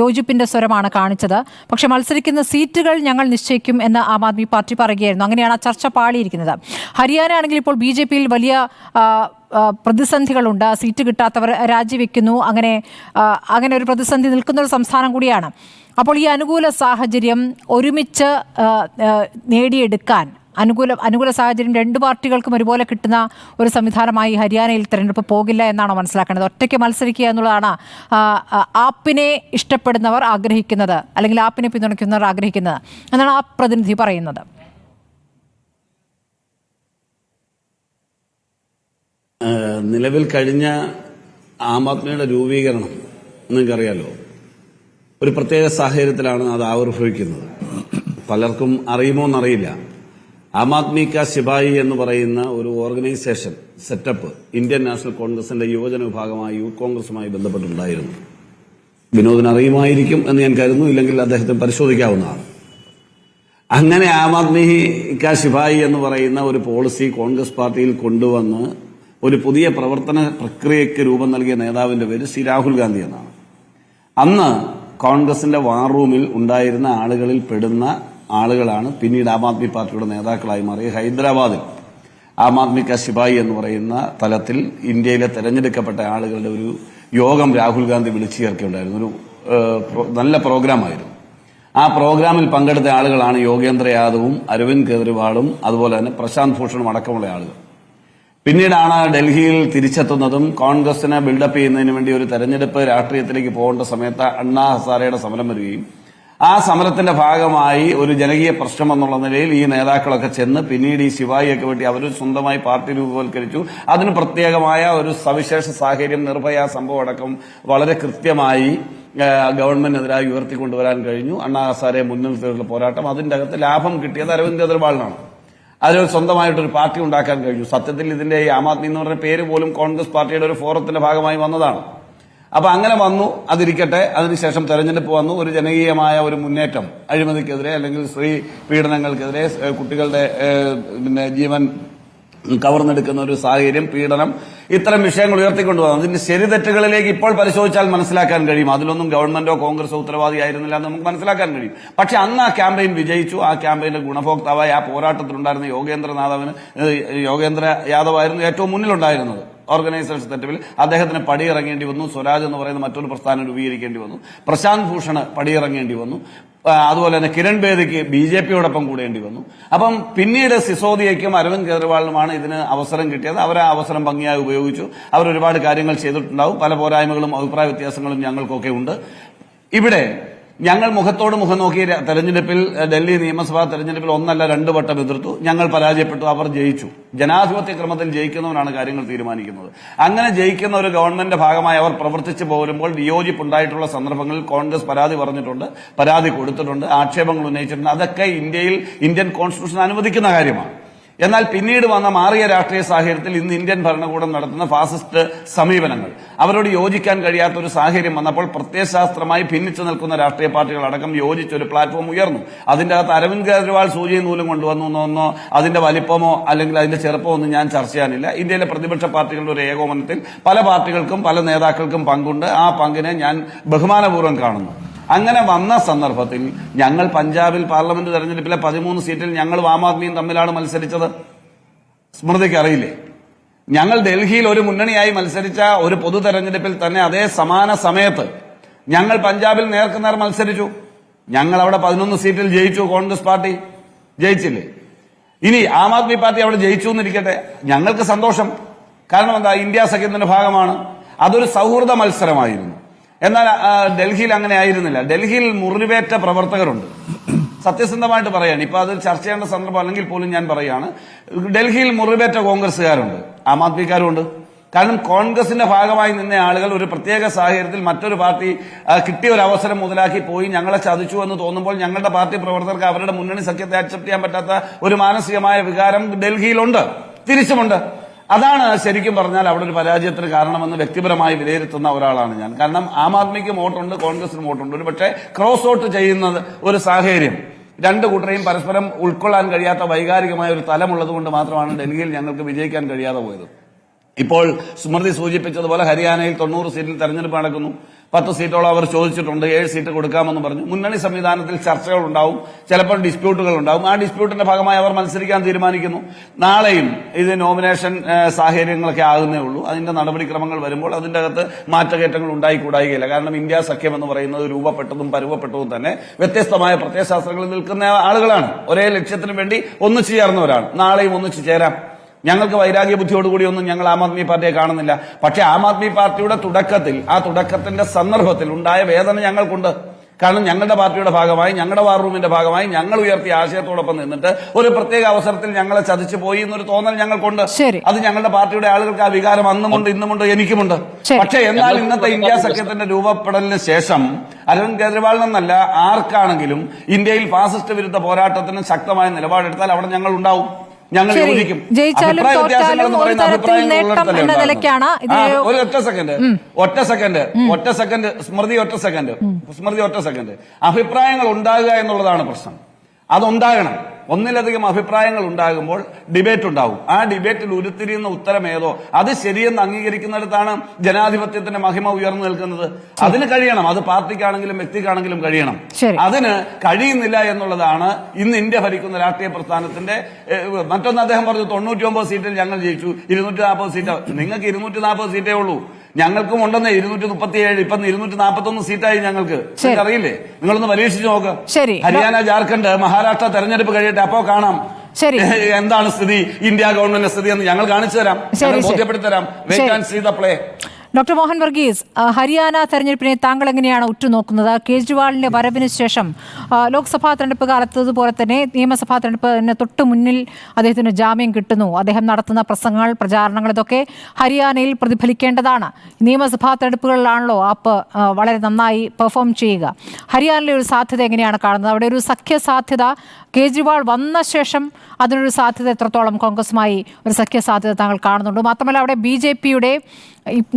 Speaker 1: യോജിപ്പിന്റെ സ്വരമാണ് കാണിച്ചത്. പക്ഷെ മത്സരിക്കുന്ന സീറ്റുകൾ ഞങ്ങൾ നിശ്ചയിക്കും എന്ന് ആം ആദ്മി പാർട്ടി പറയുകയായിരുന്നു. അങ്ങനെയാണ് ആ ചർച്ച പാളിയിരിക്കുന്നത്. ഹരിയാന ആണെങ്കിൽ ഇപ്പോൾ BJPയിൽ വലിയ പ്രതിസന്ധികളുണ്ട്. സീറ്റ് കിട്ടാത്തവർ രാജിവെക്കുന്നു. അങ്ങനെ ഒരു പ്രതിസന്ധി നിൽക്കുന്ന ഒരു സംസ്ഥാനം കൂടിയാണ്. അപ്പോൾ ഈ അനുകൂല സാഹചര്യം ഒരുമിച്ച് നേടിയെടുക്കാൻ അനുകൂല സാഹചര്യം രണ്ട് പാർട്ടികൾക്കും ഒരുപോലെ കിട്ടുന്ന ഒരു സംവിധാനമായി ഹരിയാനയിൽ തെരഞ്ഞെടുപ്പ് പോകില്ല എന്നാണോ മനസ്സിലാക്കേണ്ടത്? ഒറ്റയ്ക്ക് മത്സരിക്കുക എന്നുള്ളതാണ് ആപ്പിനെ ഇഷ്ടപ്പെടുന്നവർ ആഗ്രഹിക്കുന്നത്, അല്ലെങ്കിൽ ആപ്പിനെ പിന്തുണയ്ക്കുന്നവർ ആഗ്രഹിക്കുന്നത് എന്നാണ് ആ പ്രതിനിധി പറയുന്നത്.
Speaker 4: നിലവിൽ കഴിഞ്ഞ ആം ആദ്മിയുടെ രൂപീകരണം നിങ്ങൾക്കറിയാലോ, ഒരു പ്രത്യേക സാഹചര്യത്തിലാണ് അത് ആവിർഭവിക്കുന്നത്. പലർക്കും അറിയുമോ എന്നറിയില്ല. ആം ആദ്മി കാ സിപായി എന്ന് പറയുന്ന ഒരു ഓർഗനൈസേഷൻ സെറ്റപ്പ് ഇന്ത്യൻ നാഷണൽ കോൺഗ്രസിന്റെ യുവജന വിഭാഗമായ യൂത്ത് കോൺഗ്രസുമായി ബന്ധപ്പെട്ടുണ്ടായിരുന്നു. വിനോദിന് അറിയുമായിരിക്കും എന്ന് ഞാൻ കരുതുന്നു, ഇല്ലെങ്കിൽ അദ്ദേഹത്തിന് പരിശോധിക്കാവുന്നതാണ്. അങ്ങനെ ആം ആദ്മി കാ സിപായി എന്ന് പറയുന്ന ഒരു പോളിസി കോൺഗ്രസ് പാർട്ടിയിൽ കൊണ്ടുവന്ന് ഒരു പുതിയ പ്രവർത്തന പ്രക്രിയയ്ക്ക് രൂപം നൽകിയ നേതാവിന്റെ പേര് ശ്രീ രാഹുൽ ഗാന്ധി എന്നാണ്. അന്ന് കോൺഗ്രസിന്റെ വാർ റൂമിൽ ഉണ്ടായിരുന്ന ആളുകളിൽ പെടുന്ന ആളുകളാണ് പിന്നീട് ആം ആദ്മി പാർട്ടിയുടെ നേതാക്കളായി മാറിയ ഹൈദരാബാദിൽ ആം ആദ്മി കാ സിപായി എന്ന് പറയുന്ന തലത്തിൽ ഇന്ത്യയിലെ തെരഞ്ഞെടുക്കപ്പെട്ട ആളുകളുടെ ഒരു യോഗം രാഹുൽ ഗാന്ധി വിളിച്ചു ചേർക്കുകയുണ്ടായിരുന്നു. ഒരു നല്ല പ്രോഗ്രാമായിരുന്നു. ആ പ്രോഗ്രാമിൽ പങ്കെടുത്ത ആളുകളാണ് യോഗേന്ദ്ര യാദവും അരവിന്ദ് കെജ്രിവാളും അതുപോലെ തന്നെ പ്രശാന്ത് ഭൂഷണും അടക്കമുള്ള ആളുകൾ. പിന്നീടാണ് ഡൽഹിയിൽ തിരിച്ചെത്തുന്നതും കോൺഗ്രസിനെ ബിൽഡപ്പ് ചെയ്യുന്നതിന് വേണ്ടി ഒരു തെരഞ്ഞെടുപ്പ് രാഷ്ട്രീയത്തിലേക്ക് പോകേണ്ട സമയത്ത് അണ്ണാ ഹസാരയുടെ സമരം വരികയും ആ സമരത്തിന്റെ ഭാഗമായി ഒരു ജനകീയ പ്രശ്നം എന്നുള്ള നിലയിൽ ഈ നേതാക്കളൊക്കെ ചെന്ന് പിന്നീട് ഈ ശിവായിയൊക്കെ വേണ്ടി അവർ സ്വന്തമായി പാർട്ടി രൂപവൽക്കരിച്ചു. അതിന് പ്രത്യേകമായ ഒരു സവിശേഷ സാഹചര്യം, നിർഭയ സംഭവം അടക്കം വളരെ കൃത്യമായി ഗവൺമെന്റിനെതിരായി ഉയർത്തിക്കൊണ്ടുവരാൻ കഴിഞ്ഞു. അണ്ണാ ഹസാരെ മുൻനിർത്തിയുള്ള പോരാട്ടം, അതിന്റെ അകത്ത് ലാഭം കിട്ടിയത് അരവിന്ദ് കെജ്രിവാളിനാണ്. അതിലൊരു സ്വന്തമായിട്ടൊരു പാർട്ടി ഉണ്ടാക്കാൻ കഴിഞ്ഞു. സത്യത്തിൽ ഇതിന്റെ ഈ ആം ആദ്മി എന്ന് പറഞ്ഞ പേര് പോലും കോൺഗ്രസ് പാർട്ടിയുടെ ഒരു ഫോറത്തിന്റെ ഭാഗമായി വന്നതാണ്. അപ്പൊ അങ്ങനെ വന്നു, അതിരിക്കട്ടെ. അതിനുശേഷം തെരഞ്ഞെടുപ്പ് വന്നു. ഒരു ജനകീയമായ ഒരു മുന്നേറ്റം, അഴിമതിക്കെതിരെ അല്ലെങ്കിൽ സ്ത്രീ പീഡനങ്ങൾക്കെതിരെ, കുട്ടികളുടെ ജീവൻ കവർന്നെടുക്കുന്ന ഒരു സാഹചര്യം, പീഡനം, ഇത്തരം വിഷയങ്ങൾ ഉയർത്തിക്കൊണ്ടുപോകുന്നത്. അതിന്റെ ശരിതെറ്റുകളിലേക്ക് ഇപ്പോൾ പരിശോധിച്ചാൽ മനസ്സിലാക്കാൻ കഴിയും. അതിലൊന്നും ഗവൺമെന്റോ കോൺഗ്രസോ ഉത്തരവാദിയായിരുന്നില്ല എന്ന് നമുക്ക് മനസ്സിലാക്കാൻ കഴിയും. പക്ഷെ അന്ന് ആ ക്യാമ്പയിൻ വിജയിച്ചു. ആ ക്യാമ്പയിന്റെ ഗുണഭോക്താവായി ആ പോരാട്ടത്തിലുണ്ടായിരുന്ന യോഗേന്ദ്ര യാദവ് ആയിരുന്നു ഏറ്റവും മുന്നിലുണ്ടായിരുന്നത്. ഓർഗനൈസേഴ്സ് തെറ്റുവിൽ അദ്ദേഹത്തിന് പടിയിറങ്ങേണ്ടി വന്നു. സ്വരാജ് എന്ന് പറയുന്ന മറ്റൊരു പ്രസ്ഥാനം രൂപീകരിക്കേണ്ടി വന്നു. പ്രശാന്ത് ഭൂഷണ് പടിയിറങ്ങേണ്ടി വന്നു. അതുപോലെ തന്നെ കിരൺ ബേദിക്ക് BJPയോടൊപ്പം കൂടേണ്ടി വന്നു. അപ്പം പിന്നീട് സിസോദിയയ്ക്കും അരവിന്ദ് കെജ്രിവാളിനുമാണ് ഇതിന് അവസരം കിട്ടിയത്. അവർ ആ അവസരം ഭംഗിയായി ഉപയോഗിച്ചു. അവർ ഒരുപാട് കാര്യങ്ങൾ ചെയ്തിട്ടുണ്ടാവും. പല പോരായ്മകളും അഭിപ്രായ വ്യത്യാസങ്ങളും ഞങ്ങൾക്കൊക്കെ ഉണ്ട്. ഇവിടെ ഞങ്ങൾ മുഖത്തോട് മുഖം നോക്കി തെരഞ്ഞെടുപ്പിൽ, ഡൽഹി നിയമസഭാ തെരഞ്ഞെടുപ്പിൽ 1 അല്ല 2 വട്ടം എതിർത്തു. ഞങ്ങൾ പരാജയപ്പെട്ടു. അവർ ജയിച്ചു. ജനാധിപത്യ ക്രമത്തിൽ ജയിക്കുന്നവരാണ് കാര്യങ്ങൾ തീരുമാനിക്കുന്നത്. അങ്ങനെ ജയിക്കുന്ന ഒരു ഗവൺമെന്റിന്റെ ഭാഗമായി അവർ പ്രവർത്തിച്ചു പോരുമ്പോൾ വിയോജിപ്പുണ്ടായിട്ടുള്ള സന്ദർഭങ്ങളിൽ കോൺഗ്രസ് പരാതി പറഞ്ഞിട്ടുണ്ട്, പരാതി കൊടുത്തിട്ടുണ്ട്, ആക്ഷേപങ്ങൾ ഉന്നയിച്ചിട്ടുണ്ട്. അതൊക്കെ ഇന്ത്യൻ കോൺസ്റ്റിറ്റ്യൂഷൻ അനുവദിക്കുന്ന കാര്യമാണ്. എന്നാൽ പിന്നീട് വന്ന മാറിയ രാഷ്ട്രീയ സാഹചര്യത്തിൽ ഇന്ന് ഇന്ത്യൻ ഭരണകൂടം നടത്തുന്ന ഫാസിസ്റ്റ് സമീപനങ്ങൾ, അവരോട് യോജിക്കാൻ കഴിയാത്ത ഒരു സാഹചര്യം വന്നപ്പോൾ പ്രത്യയശാസ്ത്രമായി ഭിന്നിച്ചു നിൽക്കുന്ന രാഷ്ട്രീയ പാർട്ടികളടക്കം യോജിച്ച ഒരു പ്ലാറ്റ്ഫോം ഉയർന്നു. അതിന്റെ അകത്ത് അരവിന്ദ് കെജ്രിവാൾ സൂചിയും നൂലും കൊണ്ടുവന്നു അതിന്റെ വലിപ്പമോ അല്ലെങ്കിൽ അതിന്റെ ചെറുപ്പമോ ഒന്നും ഞാൻ ചർച്ച ചെയ്യാനില്ല. ഇന്ത്യയിലെ പ്രതിപക്ഷ പാർട്ടികളുടെ ഒരു ഏകോപനത്തിൽ പല പാർട്ടികൾക്കും പല നേതാക്കൾക്കും പങ്കുണ്ട്. ആ പങ്കിനെ ഞാൻ ബഹുമാനപൂർവ്വം കാണുന്നു. അങ്ങനെ വന്ന സന്ദർഭത്തിൽ ഞങ്ങൾ പഞ്ചാബിൽ പാർലമെന്റ് തെരഞ്ഞെടുപ്പിലെ 13 സീറ്റിൽ ഞങ്ങളും ആം ആദ്മിയും തമ്മിലാണ് മത്സരിച്ചത്. സ്മൃതിക്ക് അറിയില്ലേ? ഞങ്ങൾ ഡൽഹിയിൽ ഒരു മുന്നണിയായി മത്സരിച്ച ഒരു പൊതു തെരഞ്ഞെടുപ്പിൽ തന്നെ അതേ സമാന സമയത്ത് ഞങ്ങൾ പഞ്ചാബിൽ നേർക്കുനേർ മത്സരിച്ചു. ഞങ്ങൾ അവിടെ 11 സീറ്റിൽ ജയിച്ചു. കോൺഗ്രസ് പാർട്ടി ജയിച്ചില്ലേ? ഇനി ആം ആദ്മി പാർട്ടി അവിടെ ജയിച്ചു എന്നിരിക്കട്ടെ, ഞങ്ങൾക്ക് സന്തോഷം. കാരണം എന്താ? ഇന്ത്യ സഖ്യത്തിന്റെ ഭാഗമാണ്. അതൊരു സൗഹൃദ മത്സരമായിരുന്നു. എന്നാൽ ഡൽഹിയിൽ അങ്ങനെ ആയിരുന്നില്ല. ഡൽഹിയിൽ മുറിവേറ്റ പ്രവർത്തകരുണ്ട്. സത്യസന്ധമായിട്ട് പറയാണ്, ഇപ്പൊ അത് ചർച്ച ചെയ്യേണ്ട സന്ദർഭം അല്ലെങ്കിൽ പോലും ഞാൻ പറയാണ്, ഡൽഹിയിൽ മുറിവേറ്റ കോൺഗ്രസ്സുകാരുണ്ട്, ആം ആദ്മിക്കാരുണ്ട്. കാരണം കോൺഗ്രസിന്റെ ഭാഗമായി നിന്ന ആളുകൾ ഒരു പ്രത്യേക സാഹചര്യത്തിൽ മറ്റൊരു പാർട്ടി കിട്ടിയ ഒരു അവസരം മുതലാക്കി പോയി ഞങ്ങളെ ചതിച്ചു എന്ന് തോന്നുമ്പോൾ ഞങ്ങളുടെ പാർട്ടി പ്രവർത്തകർക്ക് അവരുടെ മുന്നണി സഖ്യത്തെ അക്സെപ്റ്റ് ചെയ്യാൻ പറ്റാത്ത ഒരു മാനസികമായ വികാരം ഡൽഹിയിലുണ്ട്, തിരിച്ചുമുണ്ട്. അതാണ് ശരിക്കും പറഞ്ഞാൽ അവിടെ ഒരു പരാജയത്തിന് കാരണമെന്ന് വ്യക്തിപരമായി വിലയിരുത്തുന്ന ഒരാളാണ് ഞാൻ. കാരണം ആം ആദ്മിക്ക് വോട്ടുണ്ട്, കോൺഗ്രസിന് വോട്ടുണ്ട്. ഒരു പക്ഷേ ക്രോസ് വോട്ട് ചെയ്യുന്നത് ഒരു സാഹചര്യം, രണ്ടു കൂട്ടരെയും പരസ്പരം ഉൾക്കൊള്ളാൻ കഴിയാത്ത വൈകാരികമായ ഒരു തലമുള്ളത് കൊണ്ട് മാത്രമാണ് ഡൽഹിയിൽ ഞങ്ങൾക്ക് വിജയിക്കാൻ കഴിയാതെ പോയത്. ഇപ്പോൾ സ്മൃതി സൂചിപ്പിച്ചതുപോലെ ഹരിയാനയിൽ 90 സീറ്റിൽ തെരഞ്ഞെടുപ്പ് നടക്കുന്നു. 10 സീറ്റോളം അവർ ചോദിച്ചിട്ടുണ്ട്. 7 സീറ്റ് കൊടുക്കാമെന്ന് പറഞ്ഞു. മുന്നണി സംവിധാനത്തിൽ ചർച്ചകൾ ഉണ്ടാവും, ചിലപ്പോൾ ഡിസ്പ്യൂട്ടുകൾ ഉണ്ടാവും. ആ ഡിസ്പ്യൂട്ടിന്റെ ഭാഗമായി അവർ മത്സരിക്കാൻ തീരുമാനിക്കുന്നു. നാളെയും ഇത് നോമിനേഷൻ സാഹചര്യങ്ങളൊക്കെ ആകുന്നേ ഉള്ളൂ. അതിന്റെ നടപടിക്രമങ്ങൾ വരുമ്പോൾ അതിന്റെ അകത്ത് മാറ്റകേറ്റങ്ങൾ ഉണ്ടായിക്കൂടായികയില്ല. കാരണം ഇന്ത്യ സഖ്യം എന്ന് പറയുന്നത് രൂപപ്പെട്ടതും പരുവപ്പെട്ടതും തന്നെ വ്യത്യസ്തമായ പ്രത്യയശാസ്ത്രങ്ങളിൽ നിൽക്കുന്ന ആളുകളാണ്. ഒരേ ലക്ഷ്യത്തിന് വേണ്ടി ഒന്നിച്ചു ചേർന്നവരാണ്. നാളെയും ഒന്നിച്ചു ചേരാം. ഞങ്ങൾക്ക് വൈരാഗ്യ ബുദ്ധിയോടുകൂടിയൊന്നും ഞങ്ങൾ ആം ആദ്മി പാർട്ടിയെ കാണുന്നില്ല. പക്ഷെ ആം ആദ്മി പാർട്ടിയുടെ തുടക്കത്തിന്റെ സന്ദർഭത്തിൽ ഉണ്ടായ വേദന ഞങ്ങൾക്കുണ്ട്. കാരണം ഞങ്ങളുടെ പാർട്ടിയുടെ ഭാഗമായി, ഞങ്ങളുടെ വാർ റൂമിന്റെ ഭാഗമായി ഞങ്ങൾ ഉയർത്തിയ ആശയത്തോടൊപ്പം നിന്നിട്ട് ഒരു പ്രത്യേക അവസരത്തിൽ ഞങ്ങളെ ചതിച്ചു പോയി എന്നൊരു തോന്നൽ ഞങ്ങൾക്കുണ്ട്. അത് ഞങ്ങളുടെ പാർട്ടിയുടെ ആളുകൾക്ക് ആ വികാരം അന്നുമുണ്ട്, ഇന്നുമുണ്ട്, എനിക്കുമുണ്ട്. പക്ഷെ എന്നാൽ ഇന്നത്തെ ഇന്ത്യ സഖ്യത്തിന്റെ രൂപപ്പെടലിന് ശേഷം അരവിന്ദ് കെജ്രിവാളിനെന്നല്ല ആർക്കാണെങ്കിലും ഇന്ത്യയിൽ ഫാസിസ്റ്റ് വിരുദ്ധ പോരാട്ടത്തിന് ശക്തമായ നിലപാടെടുത്താൽ അവിടെ ഞങ്ങൾ ഉണ്ടാവും, ഞങ്ങൾ യോജിക്കും. ഒറ്റ സെക്കൻഡ് സ്മൃതി അഭിപ്രായങ്ങൾ ഉണ്ടാകുക എന്നുള്ളതാണ് പ്രശ്നം. അതുണ്ടാകണം. ഒന്നിലധികം അഭിപ്രായങ്ങൾ ഉണ്ടാകുമ്പോൾ ഡിബേറ്റ് ഉണ്ടാവും. ആ ഡിബേറ്റിൽ ഉരുത്തിരിയുന്ന ഉത്തരം ഏതോ അത് ശരിയെന്ന് അംഗീകരിക്കുന്നിടത്താണ് ജനാധിപത്യത്തിന്റെ മഹിമ ഉയർന്നു നിൽക്കുന്നത്. അതിന് കഴിയണം. അത് പാർട്ടിക്കാണെങ്കിലും വ്യക്തിക്കാണെങ്കിലും കഴിയണം. അതിന് കഴിയുന്നില്ല എന്നുള്ളതാണ് ഇന്ന് ഇന്ത്യ ഭരിക്കുന്ന രാഷ്ട്രീയ പ്രസ്ഥാനത്തിന്റെ മറ്റൊന്ന്. അദ്ദേഹം പറഞ്ഞു 99 സീറ്റിൽ ഞങ്ങൾ ജയിച്ചു, 240 സീറ്റ്. നിങ്ങൾക്ക് 240 സീറ്റേ ഉള്ളൂ. ഞങ്ങൾക്കും ഉണ്ടെന്നേ 237. ഇപ്പം 241 സീറ്റായി ഞങ്ങൾക്ക്. അറിയില്ലേ? നിങ്ങളൊന്ന് പരീക്ഷിച്ച് നോക്ക്. ഹരിയാന, ജാർഖണ്ഡ്, മഹാരാഷ്ട്ര തെരഞ്ഞെടുപ്പ് കഴിയട്ടെ, അപ്പോ കാണാം എന്താണ് സ്ഥിതി, ഇന്ത്യ ഗവൺമെന്റിന്റെ സ്ഥിതി എന്ന് ഞങ്ങൾ കാണിച്ചു തരാം, ബോധ്യപ്പെടുത്തി തരാം. Wait and see the play.
Speaker 1: Doctor Mohan Varghese, Haryana തെരഞ്ഞെടുപ്പിനെ താങ്കൾ എങ്ങനെയാണ് ഉറ്റുനോക്കുന്നത്? കേജ്രിവാളിന്റെ വരവിന് ശേഷം ലോക്സഭാ തെരഞ്ഞെടുപ്പ് കാലത്തതുപോലെ തന്നെ നിയമസഭാ തെരഞ്ഞെടുപ്പിന് തൊട്ട് മുന്നിൽ അദ്ദേഹത്തിന് ജാമ്യം കിട്ടുന്നു. അദ്ദേഹം നടത്തുന്ന പ്രസംഗങ്ങൾ, പ്രചാരണങ്ങൾ ഇതൊക്കെ ഹരിയാനയിൽ പ്രതിഫലിക്കേണ്ടതാണ്. നിയമസഭാ തെരഞ്ഞെടുപ്പുകളിലാണല്ലോ ആപ്പ് വളരെ നന്നായി പെർഫോം ചെയ്യുക. ഹരിയാനയിലെ ഒരു സാധ്യത എങ്ങനെയാണ് കാണുന്നത്? അവിടെ ഒരു സഖ്യ സാധ്യത കേജ്രിവാൾ വന്ന ശേഷം അതിനൊരു സാധ്യത എത്രത്തോളം കോൺഗ്രസുമായി ഒരു സഖ്യ സാധ്യത താങ്കൾ കാണുന്നുണ്ട്? മാത്രമല്ല അവിടെ BJPയുടെ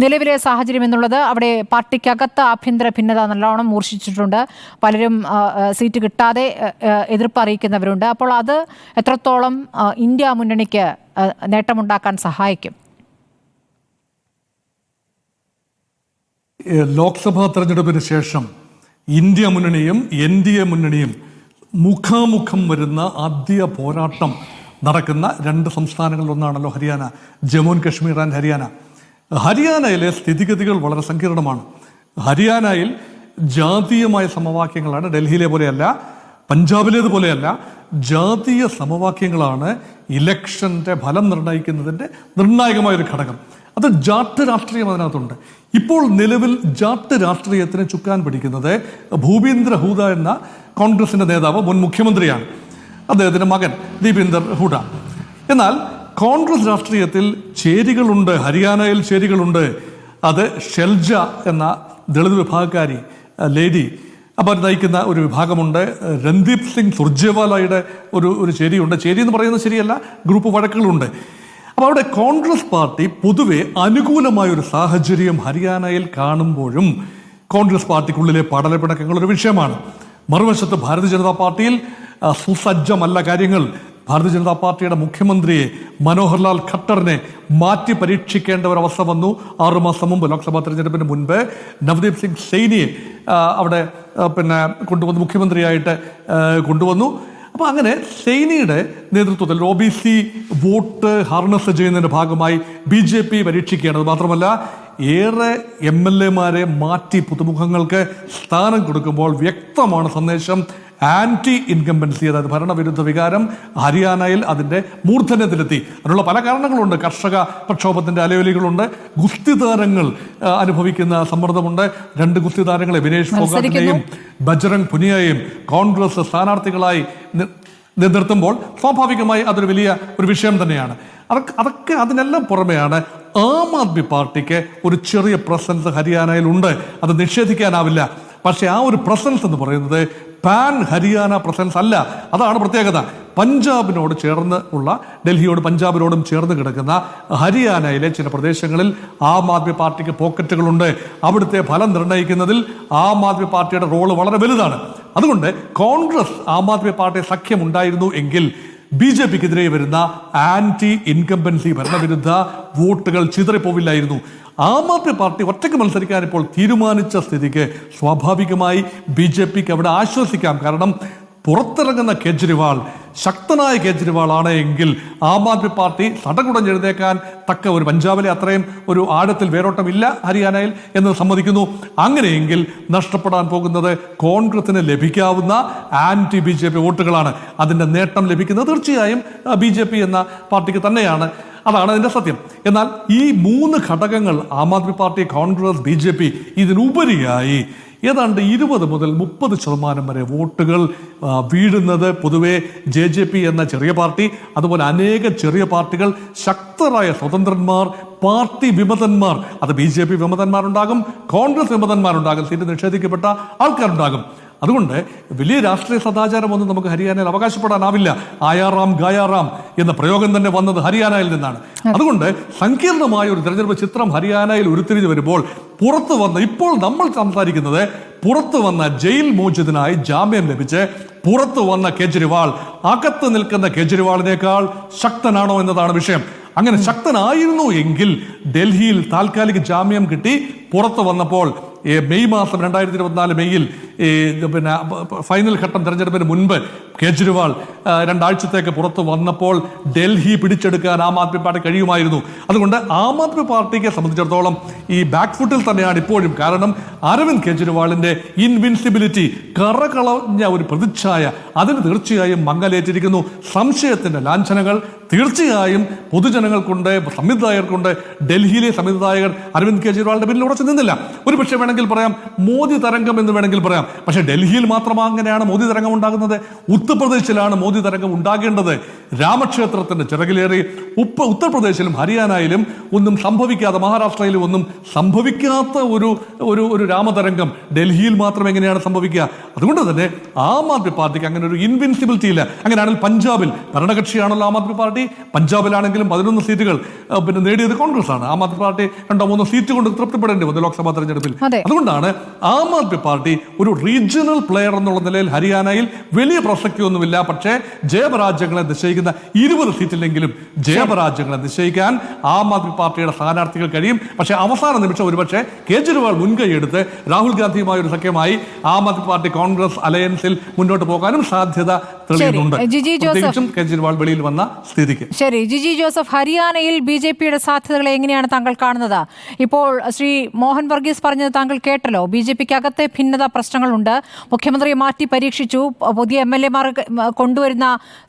Speaker 1: നിലവിലെ സാഹചര്യം എന്നുള്ളത് അവിടെ പാർട്ടിക്കകത്ത് ആഭ്യന്തര ഭിന്നത നല്ലോണം മൂർച്ഛിച്ചിട്ടുണ്ട്. പലരും സീറ്റ് കിട്ടാതെ എതിർപ്പ് അറിയിക്കുന്നവരുണ്ട്. അപ്പോൾ അത് എത്രത്തോളം ഇന്ത്യ മുന്നണിക്ക് നേട്ടമുണ്ടാക്കാൻ സഹായിക്കും?
Speaker 6: ലോക്സഭാ തെരഞ്ഞെടുപ്പിന് ശേഷം ഇന്ത്യ മുന്നണിയും NDA മുന്നണിയും മുഖാമുഖം വരുന്ന ആദ്യ പോരാട്ടം നടക്കുന്ന രണ്ട് സംസ്ഥാനങ്ങളിലൊന്നാണല്ലോ ഹരിയാന. Jammu and Kashmir and Haryana. ഹരിയാനയിലെ സ്ഥിതിഗതികൾ വളരെ സങ്കീർണമാണ്. ഹരിയാനയിൽ ജാതീയമായ സമവാക്യങ്ങളാണ്. ഡൽഹിയിലെ പോലെയല്ല, പഞ്ചാബിലേതുപോലെയല്ല. ജാതീയ സമവാക്യങ്ങളാണ് ഇലക്ഷന്റെ ഫലം നിർണ്ണയിക്കുന്നതിൻ്റെ നിർണായകമായൊരു ഘടകം. അത് ജാട്ട് രാഷ്ട്രീയം അതിനകത്തുണ്ട്. ഇപ്പോൾ നിലവിൽ ജാട്ട് രാഷ്ട്രീയത്തിന് ചുക്കാൻ പിടിക്കുന്നത് ഭൂപീന്ദർ ഹൂഡ എന്ന കോൺഗ്രസിന്റെ നേതാവ്, മുൻ മുഖ്യമന്ത്രിയാണ്. അദ്ദേഹത്തിന്റെ മകൻ ദീപേന്ദർ ഹൂഡ. എന്നാൽ കോൺഗ്രസ് രാഷ്ട്രീയത്തിൽ ചേരികളുണ്ട്, ഹരിയാനയിൽ ചേരികളുണ്ട്. അത് ഷെൽജ എന്ന ദളിത് വിഭാഗക്കാരി ലേഡി അവർ നയിക്കുന്ന ഒരു വിഭാഗമുണ്ട്. രൺദീപ് സിംഗ് സുർജേവാലയുടെ ഒരു ചേരിയുണ്ട്. ചേരി എന്ന് പറയുന്നത് ശരിയല്ല, ഗ്രൂപ്പ് വഴക്കുകളുണ്ട്. അപ്പോൾ അവിടെ കോൺഗ്രസ് പാർട്ടി പൊതുവെ അനുകൂലമായൊരു സാഹചര്യം ഹരിയാനയിൽ കാണുമ്പോഴും കോൺഗ്രസ് പാർട്ടിക്കുള്ളിലെ പടലപ്പിണക്കങ്ങൾ ഒരു വിഷയമാണ്. മറുവശത്ത് ഭാരതീയ ജനതാ പാർട്ടിയിൽ സുസജ്ജമല്ല കാര്യങ്ങൾ. ഭാരതീയ ജനതാ പാർട്ടിയുടെ മുഖ്യമന്ത്രിയെ മനോഹർലാൽ ഖട്ടറിനെ മാറ്റി പരീക്ഷിക്കേണ്ട ഒരവസ്ഥ വന്നു. 6 മാസം മുമ്പ്, ലോക്സഭാ തെരഞ്ഞെടുപ്പിന് മുൻപ് നവദീപ് സിംഗ് സൈനിയെ അവിടെ കൊണ്ടുവന്ന് മുഖ്യമന്ത്രിയായിട്ട് കൊണ്ടുവന്നു. അപ്പോൾ അങ്ങനെ സൈനിയുടെ നേതൃത്വത്തിൽ OBC വോട്ട് ഹാർനസ് ചെയ്യുന്നതിന്റെ ഭാഗമായി BJP പരീക്ഷിക്കുകയാണ്. മാത്രമല്ല ഏറെ MLA-മാരെ മാറ്റി പുതുമുഖങ്ങൾക്ക് സ്ഥാനം കൊടുക്കുമ്പോൾ വ്യക്തമാണ് സന്ദേശം. ആന്റി ഇൻകംബൻസി, അതായത് ഭരണവിരുദ്ധ വികാരം ഹരിയാനയിൽ അതിന്റെ മൂർധന്യത്തിലെത്തി. അതിനുള്ള പല കാരണങ്ങളുണ്ട്. കർഷക പ്രക്ഷോഭത്തിന്റെ അലയൊലികളുണ്ട്. ഗുസ്തി താരങ്ങൾ അനുഭവിക്കുന്ന സമ്മർദ്ദമുണ്ട്. 2 ഗുസ്തി താരങ്ങളെ, വിനേഷ് ഫോഗാട്ടിനെയും ബജ്രംഗ് പുനിയയെയും കോൺഗ്രസ് സ്ഥാനാർത്ഥികളായി നിർത്തുമ്പോൾ സ്വാഭാവികമായി അതൊരു വലിയ ഒരു വിഷയം തന്നെയാണ്. അതൊക്കെ അതിനെല്ലാം പുറമെയാണ് ആം ആദ്മി പാർട്ടിക്ക് ഒരു ചെറിയ പ്രസൻസ് ഹരിയാനയിൽ ഉണ്ട്. അത് നിഷേധിക്കാനാവില്ല. പക്ഷെ ആ ഒരു പ്രസൻസ് എന്ന് പറയുന്നത് പാൻ ഹരിയാന പ്രസൻസ് അല്ല. അതാണ് പ്രത്യേകത. പഞ്ചാബിനോട് ചേർന്ന് ഉള്ള, ഡൽഹിയോട് പഞ്ചാബിനോടും ചേർന്ന് കിടക്കുന്ന ഹരിയാനയിലെ ചില പ്രദേശങ്ങളിൽ ആം ആദ്മി പാർട്ടിക്ക് പോക്കറ്റുകളുണ്ട്. അവിടുത്തെ ഫലം നിർണ്ണയിക്കുന്നതിൽ ആം ആദ്മി പാർട്ടിയുടെ റോള് വളരെ വലുതാണ്. അതുകൊണ്ട് കോൺഗ്രസ് ആം ആദ്മി പാർട്ടി സഖ്യം ഉണ്ടായിരുന്നു എങ്കിൽ BJPക്കെതിരെ വരുന്ന ആന്റി ഇൻകംബൻസി ഭരണവിരുദ്ധ വോട്ടുകൾ ചിതറിപ്പോവില്ലായിരുന്നു. ആം ആദ്മി പാർട്ടി ഒറ്റയ്ക്ക് മത്സരിക്കാൻ ഇപ്പോൾ തീരുമാനിച്ച സ്ഥിതിക്ക് സ്വാഭാവികമായി BJPക്ക് അവിടെ ആശ്വസിക്കാം. കാരണം പുറത്തിറങ്ങുന്ന കേജ്രിവാൾ ശക്തനായ കേജ്രിവാൾ ആണ് എങ്കിൽ ആം ആദ്മി പാർട്ടി സടകുടഞ്ഞെഴുന്നേക്കാൻ തക്ക ഒരു, പഞ്ചാബിലെ അത്രയും ഒരു ആഴത്തിൽ വേരോട്ടമില്ല ഹരിയാനയിൽ എന്ന് സമ്മതിക്കുന്നു. അങ്ങനെയെങ്കിൽ നഷ്ടപ്പെടാൻ പോകുന്നത് കോൺഗ്രസിന് ലഭിക്കാവുന്ന ആന്റി BJP വോട്ടുകളാണ്. അതിന്റെ നേട്ടം ലഭിക്കുന്നത് തീർച്ചയായും BJP എന്ന പാർട്ടിക്ക് തന്നെയാണ്. അതാണ് അതിന്റെ സത്യം. എന്നാൽ ഈ 3 ഘടകങ്ങൾ, ആം ആദ്മി പാർട്ടി, കോൺഗ്രസ്, BJP, ഇതിനുപരിയായി ഏതാണ്ട് 20 മുതൽ 30% വരെ വോട്ടുകൾ വീഴുന്നത് പൊതുവെ JJP എന്ന ചെറിയ പാർട്ടി, അതുപോലെ അനേക ചെറിയ പാർട്ടികൾ, ശക്തരായ സ്വതന്ത്രന്മാർ, പാർട്ടി വിമതന്മാർ, അത് BJP വിമതന്മാരുണ്ടാകും, കോൺഗ്രസ് വിമതന്മാരുണ്ടാകും, സീറ്റ് നിഷേധിക്കപ്പെട്ട ആൾക്കാരുണ്ടാകും. അതുകൊണ്ട് വലിയ രാഷ്ട്രീയ സദാചാരമൊന്നും നമുക്ക് ഹരിയാനയിൽ അവകാശപ്പെടാനാവില്ല. ആയാറാം ഗായാറാം എന്ന പ്രയോഗം തന്നെ വന്നത് ഹരിയാനയിൽ നിന്നാണ്. അതുകൊണ്ട് സങ്കീർണമായ ഒരു തെരഞ്ഞെടുപ്പ് ചിത്രം ഹരിയാനയിൽ ഉരുത്തിരിഞ്ഞു വരുമ്പോൾ പുറത്തു വന്ന, ഇപ്പോൾ നമ്മൾ സംസാരിക്കുന്നത് പുറത്തു വന്ന ജയിൽ മോചിതനായി ജാമ്യം ലഭിച്ച് പുറത്തു വന്ന കേജ്രിവാൾ അകത്ത് നിൽക്കുന്ന കേജ്രിവാളിനേക്കാൾ ശക്തനാണോ എന്നതാണ് വിഷയം. അങ്ങനെ ശക്തനായിരുന്നു എങ്കിൽ ഡൽഹിയിൽ താൽക്കാലിക ജാമ്യം കിട്ടി പുറത്തു വന്നപ്പോൾ മെയ് മാസം 2024 മെയ്യിൽ ഫൈനൽ ഘട്ടം തെരഞ്ഞെടുപ്പിന് മുൻപ് കേജ്രിവാൾ 2 ആഴ്ചത്തേക്ക് പുറത്തു വന്നപ്പോൾ ഡൽഹി പിടിച്ചെടുക്കാൻ ആം ആദ്മി പാർട്ടി കഴിയുമായിരുന്നു. അതുകൊണ്ട് ആം ആദ്മി പാർട്ടിയെ സംബന്ധിച്ചിടത്തോളം ഈ ബാക്ക് ഫുട്ടിൽ തന്നെയാണ് ഇപ്പോഴും. കാരണം അരവിന്ദ് കേജ്രിവാളിന്റെ ഇൻവിൻസിബിലിറ്റി, കറകളഞ്ഞ ഒരു പ്രതിച്ഛായ, അതിന് തീർച്ചയായും മങ്ങലേറ്റിരിക്കുന്നു. സംശയത്തിന്റെ ലാഞ്ചനകൾ തീർച്ചയായും പൊതുജനങ്ങൾക്കുണ്ട്, സംവിധായകർക്കുണ്ട്. ഡൽഹിയിലെ സംവിധായകർ അരവിന്ദ് കേജ്രിവാളിന്റെ പിന്നിൽ ഉറച്ചു നിന്നില്ല. ഒരു പക്ഷേ വേണമെങ്കിൽ പറയാം മോദി തരംഗം എന്ന് വേണമെങ്കിൽ പറയാം. പക്ഷേ ഡൽഹിയിൽ മാത്രം അങ്ങനെയാണ് മോദി തരംഗം ഉണ്ടാകുന്നത്. ഉത്തർപ്രദേശിലാണ് മോദി തരംഗം ഉണ്ടാകേണ്ടത്. രാമക്ഷേത്രത്തിന്റെ ചിറകിലേറി ഉത്തർപ്രദേശിലും ഹരിയാനയിലും ഒന്നും സംഭവിക്കാത്ത, മഹാരാഷ്ട്രയിലും ഒന്നും സംഭവിക്കാത്ത ഒരു രാമതരംഗം ഡൽഹിയിൽ മാത്രം എങ്ങനെയാണ് സംഭവിക്കുക? അതുകൊണ്ട് തന്നെ ആം ആദ്മി പാർട്ടിക്ക് അങ്ങനെ ഒരു ഇൻവിൻസിബിലിറ്റി ഇല്ല. അങ്ങനെയാണെങ്കിൽ പഞ്ചാബിൽ ഭരണകക്ഷിയാണല്ലോ ആം ആദ്മി പാർട്ടി. പഞ്ചാബിലാണെങ്കിലും 11 സീറ്റുകൾ നേടിയത് കോൺഗ്രസ് ആണ്. ആം ആദ്മി പാർട്ടി 2-3 സീറ്റ് കൊണ്ട് തൃപ്തിപ്പെടേണ്ടി വന്നു ലോക്സഭാ തെരഞ്ഞെടുപ്പിൽ. അതുകൊണ്ടാണ് ആം ആദ്മി പാർട്ടി ഒരു റീജിയണൽ പ്ലെയർ എന്നുള്ള നിലയിൽ ഹരിയാനയിൽ വലിയ പ്രസക്തിയൊന്നുമില്ല. പക്ഷേ ജയപരാജ്യങ്ങളെ നിശ്ചയിക്കുന്ന 20 സീറ്റിലെങ്കിലും ജയപരാജ്യങ്ങളെ നിശ്ചയിക്കാൻ ആം ആദ്മി പാർട്ടിയുടെ സ്ഥാനാർത്ഥികൾ കഴിയും. പക്ഷേ അവസാന നിമിഷം ഒരുപക്ഷെ കേജ്രിവാൾ മുൻകൈയെടുത്ത് രാഹുൽ ഗാന്ധിയുമായ ഒരു സഖ്യമായി ആം ആദ്മി പാർട്ടി കോൺഗ്രസ് അലയൻസിൽ മുന്നോട്ട് പോകാനും സാധ്യത തെളിയുന്നുണ്ട്, പ്രത്യേകിച്ചും കേജ്രിവാൾ വെളിയിൽ വന്ന സ്ഥിതിക്ക്.
Speaker 1: ശരി, ജിജി ജോസഫ്, ഹരിയാനയിൽ BJPയുടെ സാധ്യതകളെ എങ്ങനെയാണ് താങ്കൾ കാണുന്നത്? ഇപ്പോൾ ശ്രീ മോഹൻ വർഗീസ് പറഞ്ഞത് താങ്കൾ കേട്ടല്ലോ. BJPക്ക് അകത്തെ ഭിന്നത പ്രശ്നങ്ങളുണ്ട്. മുഖ്യമന്ത്രിയെ മാറ്റി പരീക്ഷിച്ചു, പുതിയ MLA-മാർ കൊണ്ടുവരുന്ന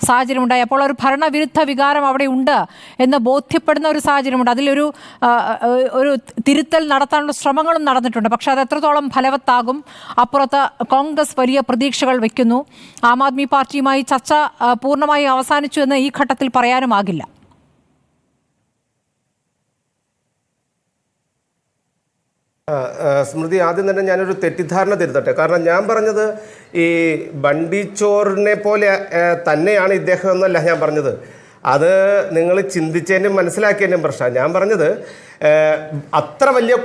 Speaker 1: സാഹചര്യമുണ്ടായി. അപ്പോൾ ഒരു ഭരണവിരുദ്ധ വികാരം അവിടെ ഉണ്ട് എന്ന് ബോധ്യപ്പെടുന്ന ഒരു സാഹചര്യമുണ്ട്. അതിലൊരു തിരുത്തൽ നടത്താനുള്ള ശ്രമങ്ങളും നടന്നിട്ടുണ്ട്. പക്ഷെ അത് എത്രത്തോളം ഫലവത്താകും? അപ്പുറത്ത് കോൺഗ്രസ് വലിയ പ്രതീക്ഷകൾ വയ്ക്കുന്നു. ആം ആദ്മി പാർട്ടിയുമായി ചർച്ച പൂർണ്ണമായി അവസാനിച്ചു എന്ന് ഈ ഘട്ടത്തിൽ പറയാനുമാകില്ല.
Speaker 3: സ്മൃതി, ആദ്യം തന്നെ ഞാനൊരു തെറ്റിദ്ധാരണ തിരുത്തട്ടെ. കാരണം ഞാൻ പറഞ്ഞത് ഈ ബണ്ടിച്ചോറിനെ പോലെ തന്നെയാണ് ഇദ്ദേഹം എന്നല്ല ഞാൻ പറഞ്ഞത്. അത് നിങ്ങൾ ചിന്തിച്ചതിനും മനസ്സിലാക്കിയതിനും പ്രശ്നമാണ്. ഞാൻ പറഞ്ഞത് അത്ര വലിയ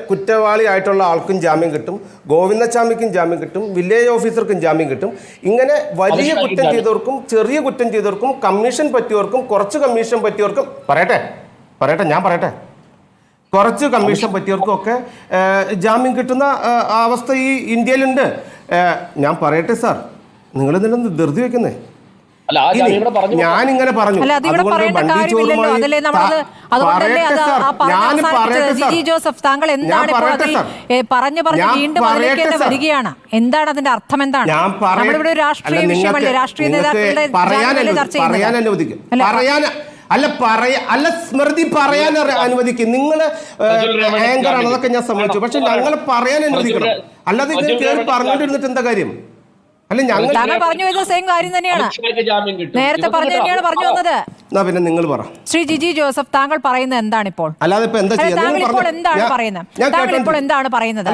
Speaker 3: കുറ്റവാളി ആയിട്ടുള്ള ആൾക്കും ജാമ്യം കിട്ടും, ഗോവിന്ദസ്വാമിക്കും ജാമ്യം കിട്ടും, വില്ലേജ് ഓഫീസർക്കും ജാമ്യം കിട്ടും. ഇങ്ങനെ വലിയ കുറ്റം ചെയ്തവർക്കും ചെറിയ കുറ്റം ചെയ്തവർക്കും കമ്മീഷൻ പറ്റിയവർക്കും കുറച്ച് കമ്മീഷൻ പറ്റിയവർക്കും ഞാൻ പറയട്ടെ കുറച്ച് കമ്മീഷൻ പറ്റിയവർക്കും ഒക്കെ ജാമ്യം കിട്ടുന്ന അവസ്ഥ ഈ ഇന്ത്യയിലുണ്ട്. ഞാൻ പറയട്ടെ സാർ, നിങ്ങൾ ഇതിനൊന്ന് ധൃതി വെക്കുന്നേ. ഞാനിങ്ങനെ പറഞ്ഞു,
Speaker 1: എന്താണ് അതിന്റെ അർത്ഥം? എന്താണ് രാഷ്ട്രീയ വിഷയമല്ലേ? രാഷ്ട്രീയ നേതാക്കളുടെ
Speaker 3: പറയാൻ അനുവദിക്കും, അല്ല സ്മൃതി പറയാൻ അനുവദിക്കും. നിങ്ങള് ആങ്കറാണ്, അതൊക്കെ ഞാൻ സമ്മതിച്ചു. പക്ഷെ ഞങ്ങൾ പറയാൻ അനുവദിക്കണം. അല്ലാതെ ഇങ്ങനെ കയറി പറഞ്ഞുകൊണ്ടിരുന്നിട്ട് എന്താ കാര്യം? അല്ല,
Speaker 1: ഞങ്ങൾ പറഞ്ഞു വരുന്ന സെയിം കാര്യം തന്നെയാണ്, നേരത്തെ പറഞ്ഞു തന്നെയാണ് പറഞ്ഞു വന്നത്.
Speaker 3: പിന്നെ നിങ്ങൾ പറ
Speaker 1: ശ്രീ ജിജി ജോസഫ്, താങ്കൾ പറയുന്നത് എന്താണ് ഇപ്പോൾ?
Speaker 3: അല്ലാതെ
Speaker 1: താങ്കൾ ഇപ്പോൾ എന്താണ് പറയുന്നത്?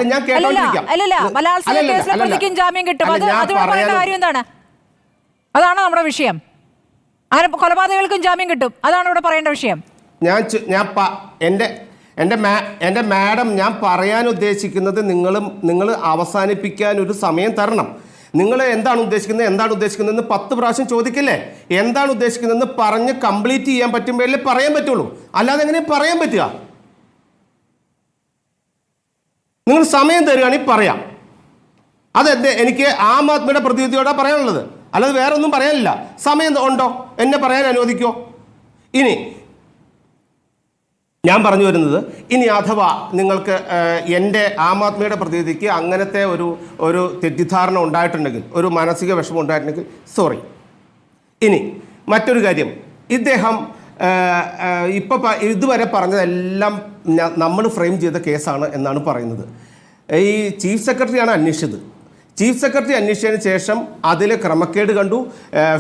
Speaker 1: അല്ലല്ല, ബലാത്സംഗ കേസിലെ പ്രതിക്കും ജാമ്യം കിട്ടും, അതുകൊണ്ട് പറയുന്ന കാര്യം എന്താണ്? അതാണ് നമ്മുടെ വിഷയം. അങ്ങനെ കൊലപാതകങ്ങൾക്കും ജാമ്യം കിട്ടും, അതാണ് ഇവിടെ പറയേണ്ട വിഷയം.
Speaker 3: എന്റെ മാഡം, ഞാൻ പറയാൻ ഉദ്ദേശിക്കുന്നത് നിങ്ങൾ അവസാനിപ്പിക്കാൻ ഒരു സമയം തരണം. നിങ്ങൾ എന്താണ് ഉദ്ദേശിക്കുന്നതെന്ന് 10 പ്രാവശ്യം ചോദിക്കില്ലേ? എന്താണ് ഉദ്ദേശിക്കുന്നതെന്ന് പറഞ്ഞ് കംപ്ലീറ്റ് ചെയ്യാൻ പറ്റുമ്പോഴല്ലേ പറയാൻ പറ്റുള്ളൂ. അല്ലാതെ എങ്ങനെ പറയാൻ പറ്റുക? നിങ്ങൾ സമയം തരികയാണെങ്കിൽ പറയാം. അതെന്ത് എനിക്ക് ആം ആദ്മിയുടെ പ്രതിനിധിയോടാണ് പറയാനുള്ളത്, അല്ലാതെ വേറെ ഒന്നും പറയാനില്ല. സമയം ഉണ്ടോ? എന്നെ പറയാൻ അനുവദിക്കോ? ഇനി ഞാൻ പറഞ്ഞു വരുന്നത്, ഇനി അഥവാ നിങ്ങൾക്ക് എൻ്റെ ആം ആദ്മിയുടെ പ്രതിനിധിക്ക് അങ്ങനത്തെ ഒരു തെറ്റിദ്ധാരണ ഉണ്ടായിട്ടുണ്ടെങ്കിൽ, ഒരു മാനസിക വിഷമം ഉണ്ടായിട്ടുണ്ടെങ്കിൽ സോറി. ഇനി മറ്റൊരു കാര്യം, ഇദ്ദേഹം ഇതുവരെ പറഞ്ഞതെല്ലാം നമ്മൾ ഫ്രെയിം ചെയ്ത കേസാണ് എന്നാണ് പറയുന്നത്. ഈ ചീഫ് സെക്രട്ടറിയാണ് അന്വേഷിച്ചത്. ചീഫ് സെക്രട്ടറി അന്വേഷിച്ചതിന് ശേഷം അതിൽ ക്രമക്കേട് കണ്ടു,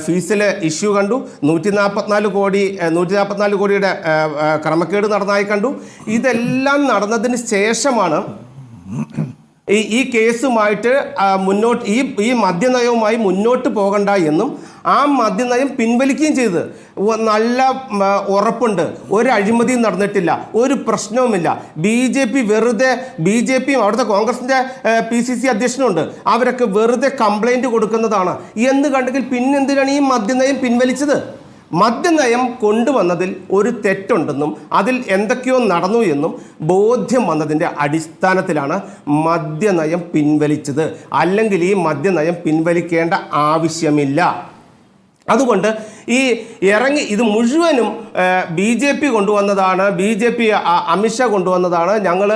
Speaker 3: ഫീസിൽ ഇഷ്യൂ കണ്ടു, 144 കോടിയുടെ ക്രമക്കേട് നടന്നതായി കണ്ടു. ഇതെല്ലാം നടന്നതിന് ശേഷമാണ് ഈ കേസുമായിട്ട് മുന്നോട്ട് ഈ മദ്യനയവുമായി മുന്നോട്ട് പോകണ്ട എന്നും ആ മദ്യനയം പിൻവലിക്കുകയും ചെയ്ത് നല്ല ഉറപ്പുണ്ട്. ഒരു അഴിമതിയും നടന്നിട്ടില്ല, ഒരു പ്രശ്നവുമില്ല. BJPയും അവിടുത്തെ കോൺഗ്രസിൻ്റെ PCC അധ്യക്ഷനുണ്ട്, അവരൊക്കെ വെറുതെ കംപ്ലൈൻറ്റ് കൊടുക്കുന്നതാണ് എന്ന് കണ്ടെങ്കിൽ പിന്നെന്തിനാണ് ഈ മദ്യനയം പിൻവലിച്ചത്? മദ്യനയം കൊണ്ടുവന്നതിൽ ഒരു തെറ്റുണ്ടെന്നും അതിൽ എന്തൊക്കെയോ നടന്നു എന്നും ബോധ്യം വന്നതിൻ്റെ അടിസ്ഥാനത്തിലാണ് മദ്യനയം പിൻവലിച്ചത്. അല്ലെങ്കിൽ ഈ മദ്യനയം പിൻവലിക്കേണ്ട ആവശ്യമില്ല. അതുകൊണ്ട് ഇത് മുഴുവനും BJP കൊണ്ടുവന്നതാണ്, BJP അമിത്ഷാ കൊണ്ടുവന്നതാണ്, ഞങ്ങൾ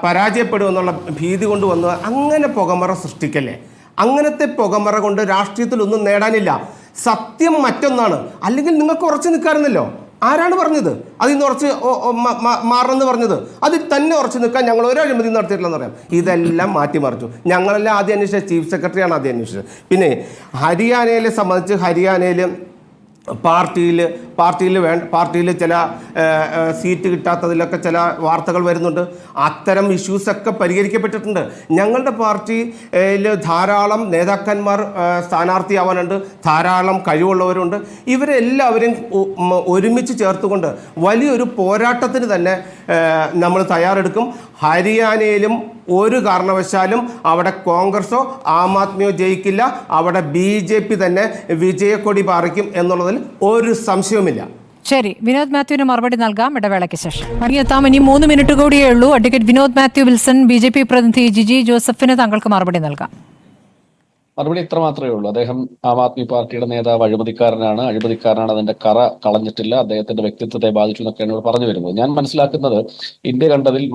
Speaker 3: പരാജയപ്പെടുമെന്നുള്ള ഭീതി കൊണ്ടുവന്നത്. അങ്ങനെ പുകമറ സൃഷ്ടിക്കല്ലേ. അങ്ങനത്തെ പുകമറ കൊണ്ട് രാഷ്ട്രീയത്തിലൊന്നും നേടാനില്ല. സത്യം മറ്റൊന്നാണ്. അല്ലെങ്കിൽ നിങ്ങൾക്ക് ഉറച്ചു നിൽക്കാറുന്നല്ലോ. ആരാണ് പറഞ്ഞത് അതിൽ നിന്ന് ഉറച്ച് മാറണമെന്ന് പറഞ്ഞത്? അതിൽ തന്നെ ഉറച്ചു നിൽക്കാൻ ഞങ്ങൾ ഒരു അഴിമതി നടത്തിയിട്ടില്ലെന്ന് പറയാം. ഇതെല്ലാം മാറ്റിമറിച്ചു. ഞങ്ങളെല്ലാം ആദ്യം അന്വേഷിച്ചത് ചീഫ് സെക്രട്ടറിയാണ് ആദ്യം അന്വേഷിച്ചത്. പിന്നെ ഹരിയാനയെ സംബന്ധിച്ച് ഹരിയാനയിൽ പാർട്ടിയിൽ ചില സീറ്റ് കിട്ടാത്തതിലൊക്കെ ചില വാർത്തകൾ വരുന്നുണ്ട്. അത്തരം ഇഷ്യൂസൊക്കെ പരിഹരിക്കപ്പെട്ടിട്ടുണ്ട്. ഞങ്ങളുടെ പാർട്ടിയിൽ ധാരാളം നേതാക്കന്മാർ സ്ഥാനാർത്ഥിയാവാനുണ്ട്, ധാരാളം കഴിവുള്ളവരുണ്ട്. ഇവരെല്ലാവരെയും ഒരുമിച്ച് ചേർത്തുകൊണ്ട് വലിയൊരു പോരാട്ടത്തിന് തന്നെ നമ്മൾ തയ്യാറെടുക്കും. ഹരിയാനയിലും ഒരു കാരണവശാലും അവിടെ കോൺഗ്രസോ ആം ആദ്മിയോ ജയിക്കില്ല. അവിടെ BJP തന്നെ വിജയക്കൊടി പാറിക്കും എന്നുള്ളതിൽ ഒരു സംശയവുമില്ല.
Speaker 1: ശരി, വിനോദ് മാത്യുവിന് മറുപടി നൽകാം ഇടവേളയ്ക്ക് ശേഷം. മടങ്ങിയെത്താം. ഇനി 3 മിനിറ്റ് കൂടിയേ ഉള്ളൂ. Advocate Vinod Mathew Wilson, BJP പ്രതിനിധി ജിജി ജോസഫിന് താങ്കൾക്ക് മറുപടി നൽകാം.
Speaker 2: മറുപടി ഇത്ര മാത്രമേ ഉള്ളൂ. അദ്ദേഹം ആം ആദ്മി പാർട്ടിയുടെ നേതാവ് അഴിമതിക്കാരനാണ്, അതിന്റെ കറ കളഞ്ഞിട്ടില്ല, അദ്ദേഹത്തിന്റെ വ്യക്തിത്വത്തെ ബാധിച്ചു എന്നൊക്കെയാണ് ഇവിടെ പറഞ്ഞു വരുന്നത്. ഞാൻ മനസ്സിലാക്കുന്നത് ഇന്ത്യ കണ്ടതിൽ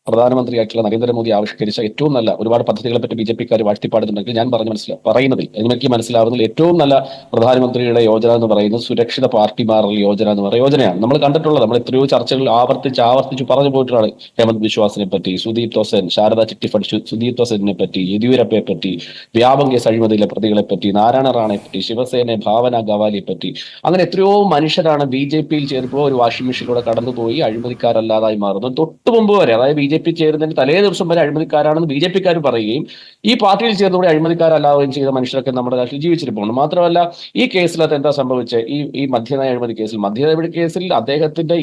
Speaker 2: പ്രധാനമന്ത്രിയായിട്ടുള്ള നരേന്ദ്രമോദി ആവിഷ്കരിച്ച ഏറ്റവും നല്ല ഒരുപാട് പദ്ധതികളെ പറ്റി BJP-ക്കാർ വാഴ്ത്തിപ്പാടുന്നുണ്ടെങ്കിൽ ഞാൻ പറയുന്നതിൽ എനിക്ക് മനസ്സിലാവുന്നതിൽ ഏറ്റവും നല്ല പ്രധാനമന്ത്രിയുടെ യോജന എന്ന് പറയുന്നത് സുരക്ഷിത പാർട്ടി മാറൽ യോജന എന്ന് പറയുന്ന യോജനയാണ്. നമ്മൾ കണ്ടിട്ടുള്ളത്, നമ്മൾ എത്രയോ ചർച്ചകളിൽ ആവർത്തിച്ച് പറഞ്ഞു പോയിട്ടുള്ളതാണ്. ഹേമന്ത് ബിശ്വാസിനെ പറ്റി, സുദീപ് തോസൻ, ശാരദാ ചിട്ടി ഫണ്ട് സുദീപ് തോസനെ പറ്റി, യെദ്യൂരപ്പയെ പറ്റി, വ്യാപം കേസ് അഴിമതിയിലെ പ്രതികളെ പറ്റി, നാരായണ റാണയെ പറ്റി, ശിവസേന ഭാവന ഗവാലിയെ പറ്റി, അങ്ങനെ എത്രയോ മനുഷ്യരാണ് BJP-യിൽ ചേർക്കുമ്പോൾ ഒരു വാഷിംഗ് മെഷീനിലൂടെ കടന്നുപോയി അഴിമതിക്കാരല്ലാതായി മാറുന്നത്. തൊട്ടു മുമ്പ് വരെ, അതായത് BJP ചേരുന്നതിന് തലേ ദിവസം വരെ അഴിമതിക്കാരാണെന്ന് BJP-ക്കാർ പറയുകയും ഈ പാർട്ടിയിൽ ചേർന്നുകൂടി അഴിമതിക്കാരല്ലാവുകയും ചെയ്ത മനുഷ്യരൊക്കെ നമ്മുടെ നാട്ടിൽ ജീവിച്ചിരിപ്പുണ്ട്. മാത്രമല്ല, ഈ കേസിലകത്ത് എന്താ സംഭവിച്ചത്? ഈ മദ്യനയ അഴിമതി കേസിൽ അദ്ദേഹത്തിന്റെ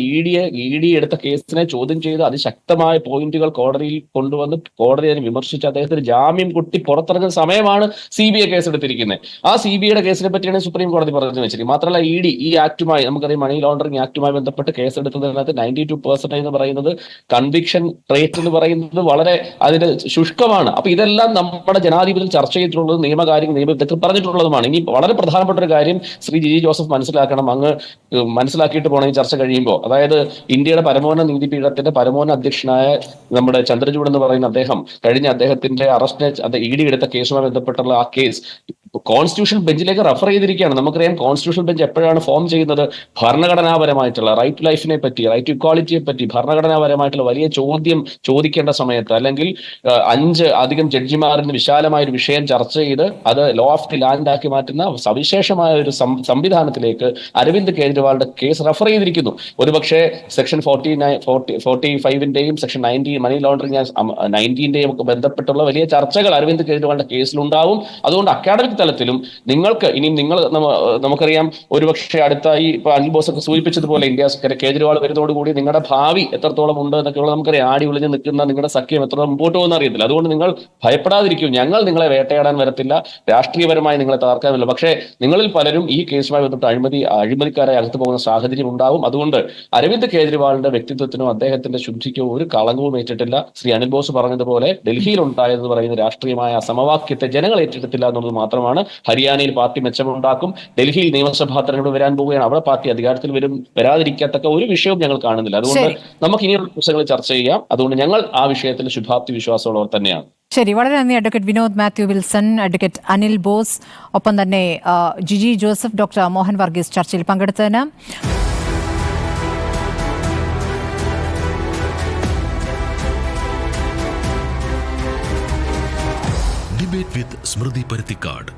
Speaker 2: ED എടുത്ത കേസിനെ ചോദ്യം ചെയ്ത് അതിശക്തമായ പോയിന്റുകൾ കോടതിയിൽ കൊണ്ടുവന്ന് കോടതി അതിനെ വിമർശിച്ച് അദ്ദേഹത്തിന് ജാമ്യം കൊട്ടി പുറത്തിറങ്ങുന്ന സമയമാണ് CBI കേസെടുത്തിരിക്കുന്നത്. ആ CBIയുടെ കേസിനെ പറ്റിയാണ് സുപ്രീം കോടതി പറഞ്ഞു വെച്ചിരിക്കുന്നത്. മാത്രമല്ല, ED ഈ ആക്ടുമായി, നമുക്കറിയാം, മണി ലോണ്ടറിംഗ് ആക്ടുമായി ബന്ധപ്പെട്ട് കേസെടുത്തതിനകത്ത് 92% എന്ന് പറയുന്നത് കൺവിക്ഷൻ റേറ്റ് എന്ന് പറയുന്നത് വളരെ അതിന് ശുഷ്കമാണ്. അപ്പൊ ഇതെല്ലാം നമ്മുടെ ജനാധിപത്യത്തിൽ ചർച്ച ചെയ്തിട്ടുള്ളത് നിയമവിദഗ്ധർ പറഞ്ഞിട്ടുള്ളതുമാണ്. ഇനി വളരെ പ്രധാനപ്പെട്ട ഒരു കാര്യം ശ്രീ ജിജി ജോസഫ് മനസ്സിലാക്കണം, അങ്ങ് മനസ്സിലാക്കിയിട്ട് പോകണം ഈ ചർച്ച കഴിയുമ്പോൾ. അതായത് ഇന്ത്യയുടെ പരമോന്നത നീതിപീഠത്തിന്റെ പരമോന്നത അധ്യക്ഷനായ നമ്മുടെ ചന്ദ്രചൂഡ് എന്ന് പറയുന്ന അദ്ദേഹത്തിന്റെ അറസ്റ്റ് ED എടുത്ത കേസുമായി ബന്ധപ്പെട്ടുള്ള ആ കേസ് കോൺസ്റ്റിറ്റ്യൂഷൻ ബെഞ്ചിലേക്ക് റെഫർ ചെയ്തിരിക്കുകയാണ്. നമുക്കറിയാം, കോൺസ്റ്റിറ്റ്യൂഷൻ ബെഞ്ച് എപ്പോഴാണ് ഫോം ചെയ്യുന്നത്? ഭരണഘടനാപരമായിട്ടുള്ള റൈറ്റ് ടു ലൈഫിനെ പറ്റി, റൈറ്റ് ടു ഇക്വാളിറ്റിയെ പറ്റി ഭരണഘടനാപരമായിട്ടുള്ള വലിയ ചോദ്യം ചോദിക്കേണ്ട സമയത്ത്, അല്ലെങ്കിൽ 5 അധികം ജഡ്ജിമാരിന് വിശാലമായ ഒരു വിഷയം ചർച്ച ചെയ്ത് അത് ലോ ഓഫ് ദി ലാൻഡ് ആക്കി മാറ്റുന്ന സവിശേഷമായ ഒരു സംവിധാനത്തിലേക്ക് അരവിന്ദ് കെജ്രിവാളിന്റെ കേസ് റെഫർ ചെയ്തിരിക്കുന്നു. ഒരുപക്ഷെ സെക്ഷൻ 45-ന്റെയും സെക്ഷൻ 19 മണി ലോണ്ടറിംഗ് 19-ന്റെയും ഒക്കെ ബന്ധപ്പെട്ടുള്ള വലിയ ചർച്ചകൾ അരവിന്ദ് കെജ്രിവാളിന്റെ കേസിലുണ്ടാവും. അതുകൊണ്ട് അക്കാഡമിക് തലത്തിലും നമുക്കറിയാം, ഒരുപക്ഷെ അടുത്ത അനിൽ ബോസ് ഒക്കെ സൂചിപ്പിച്ചതുപോലെ കേജ്രിവാൾ വരുന്നതോടുകൂടി നിങ്ങളുടെ ഭാവി എത്രത്തോളം ഉണ്ട് എന്നൊക്കെയുള്ള നമുക്കറിയാം. ആടി ഒളിഞ്ഞ് നിൽക്കുന്ന നിങ്ങളുടെ സഖ്യം എത്ര മുമ്പോട്ട് പോകുന്ന അറിയത്തില്ല. അതുകൊണ്ട് നിങ്ങൾ ഭയപ്പെടാതിരിക്കും. ഞങ്ങൾ നിങ്ങളെ വേട്ടയാടാൻ വരത്തില്ല, രാഷ്ട്രീയപരമായി നിങ്ങളെ തകർക്കാനില്ല. പക്ഷേ നിങ്ങളിൽ പലരും ഈ കേസുമായി ബന്ധപ്പെട്ട് അഴിമതിക്കാരായി അകത്തു പോകുന്ന സാഹചര്യം ഉണ്ടാവും. അതുകൊണ്ട് അരവിന്ദ് കെജ്രിവാളിന്റെ വ്യക്തിത്വത്തിനോ അദ്ദേഹത്തിന്റെ ശുദ്ധിക്കോ ഒരു കളങ്കവും ഏറ്റിട്ടില്ല. ശ്രീ അനിൽ ബോസ് പറഞ്ഞതുപോലെ ഡൽഹിയിൽ ഉണ്ടായതെന്ന് പറയുന്ന രാഷ്ട്രീയമായ സമവാക്യത്തെ ജനങ്ങൾ ഏറ്റെടുത്തില്ല എന്നുള്ളത് മാത്രമാണ്. ഹരിയാനയിൽ പാർട്ടി മെച്ചമുണ്ടാക്കും. ഡൽഹിയിൽ നിയമസഭാ തെരഞ്ഞെടുപ്പ് വരാൻ പോവുകയാണ്. അവിടെ പാർട്ടി അധികാരത്തിൽ വരാതിരിക്കത്തക്ക ഒരു വിഷയവും ഞങ്ങൾ കാണുന്നില്ല. അതുകൊണ്ട് നമുക്ക് ഇനിയുള്ള ദിവസങ്ങളിൽ ചർച്ച ചെയ്യാം. അതുകൊണ്ട് ഞങ്ങൾ ആ വിഷയത്തിൽ ശുഭാപ്തി വിശ്വാസമുള്ളവർ തന്നെയാണ്.
Speaker 1: ശരി, വളരെ നന്ദി advocate Vinod Mathew Wilson, advocate Anil boss, ഒപ്പം തന്നെ ജിജി ജോസഫ്, ഡോക്ടർ മോഹൻ വർഗീസ് ചർച്ചയിൽ പങ്കെടുത്തതിന്.
Speaker 7: ഡിബേറ്റ് വിത്ത് സ്മൃതി പരുത്തിക്കാട്.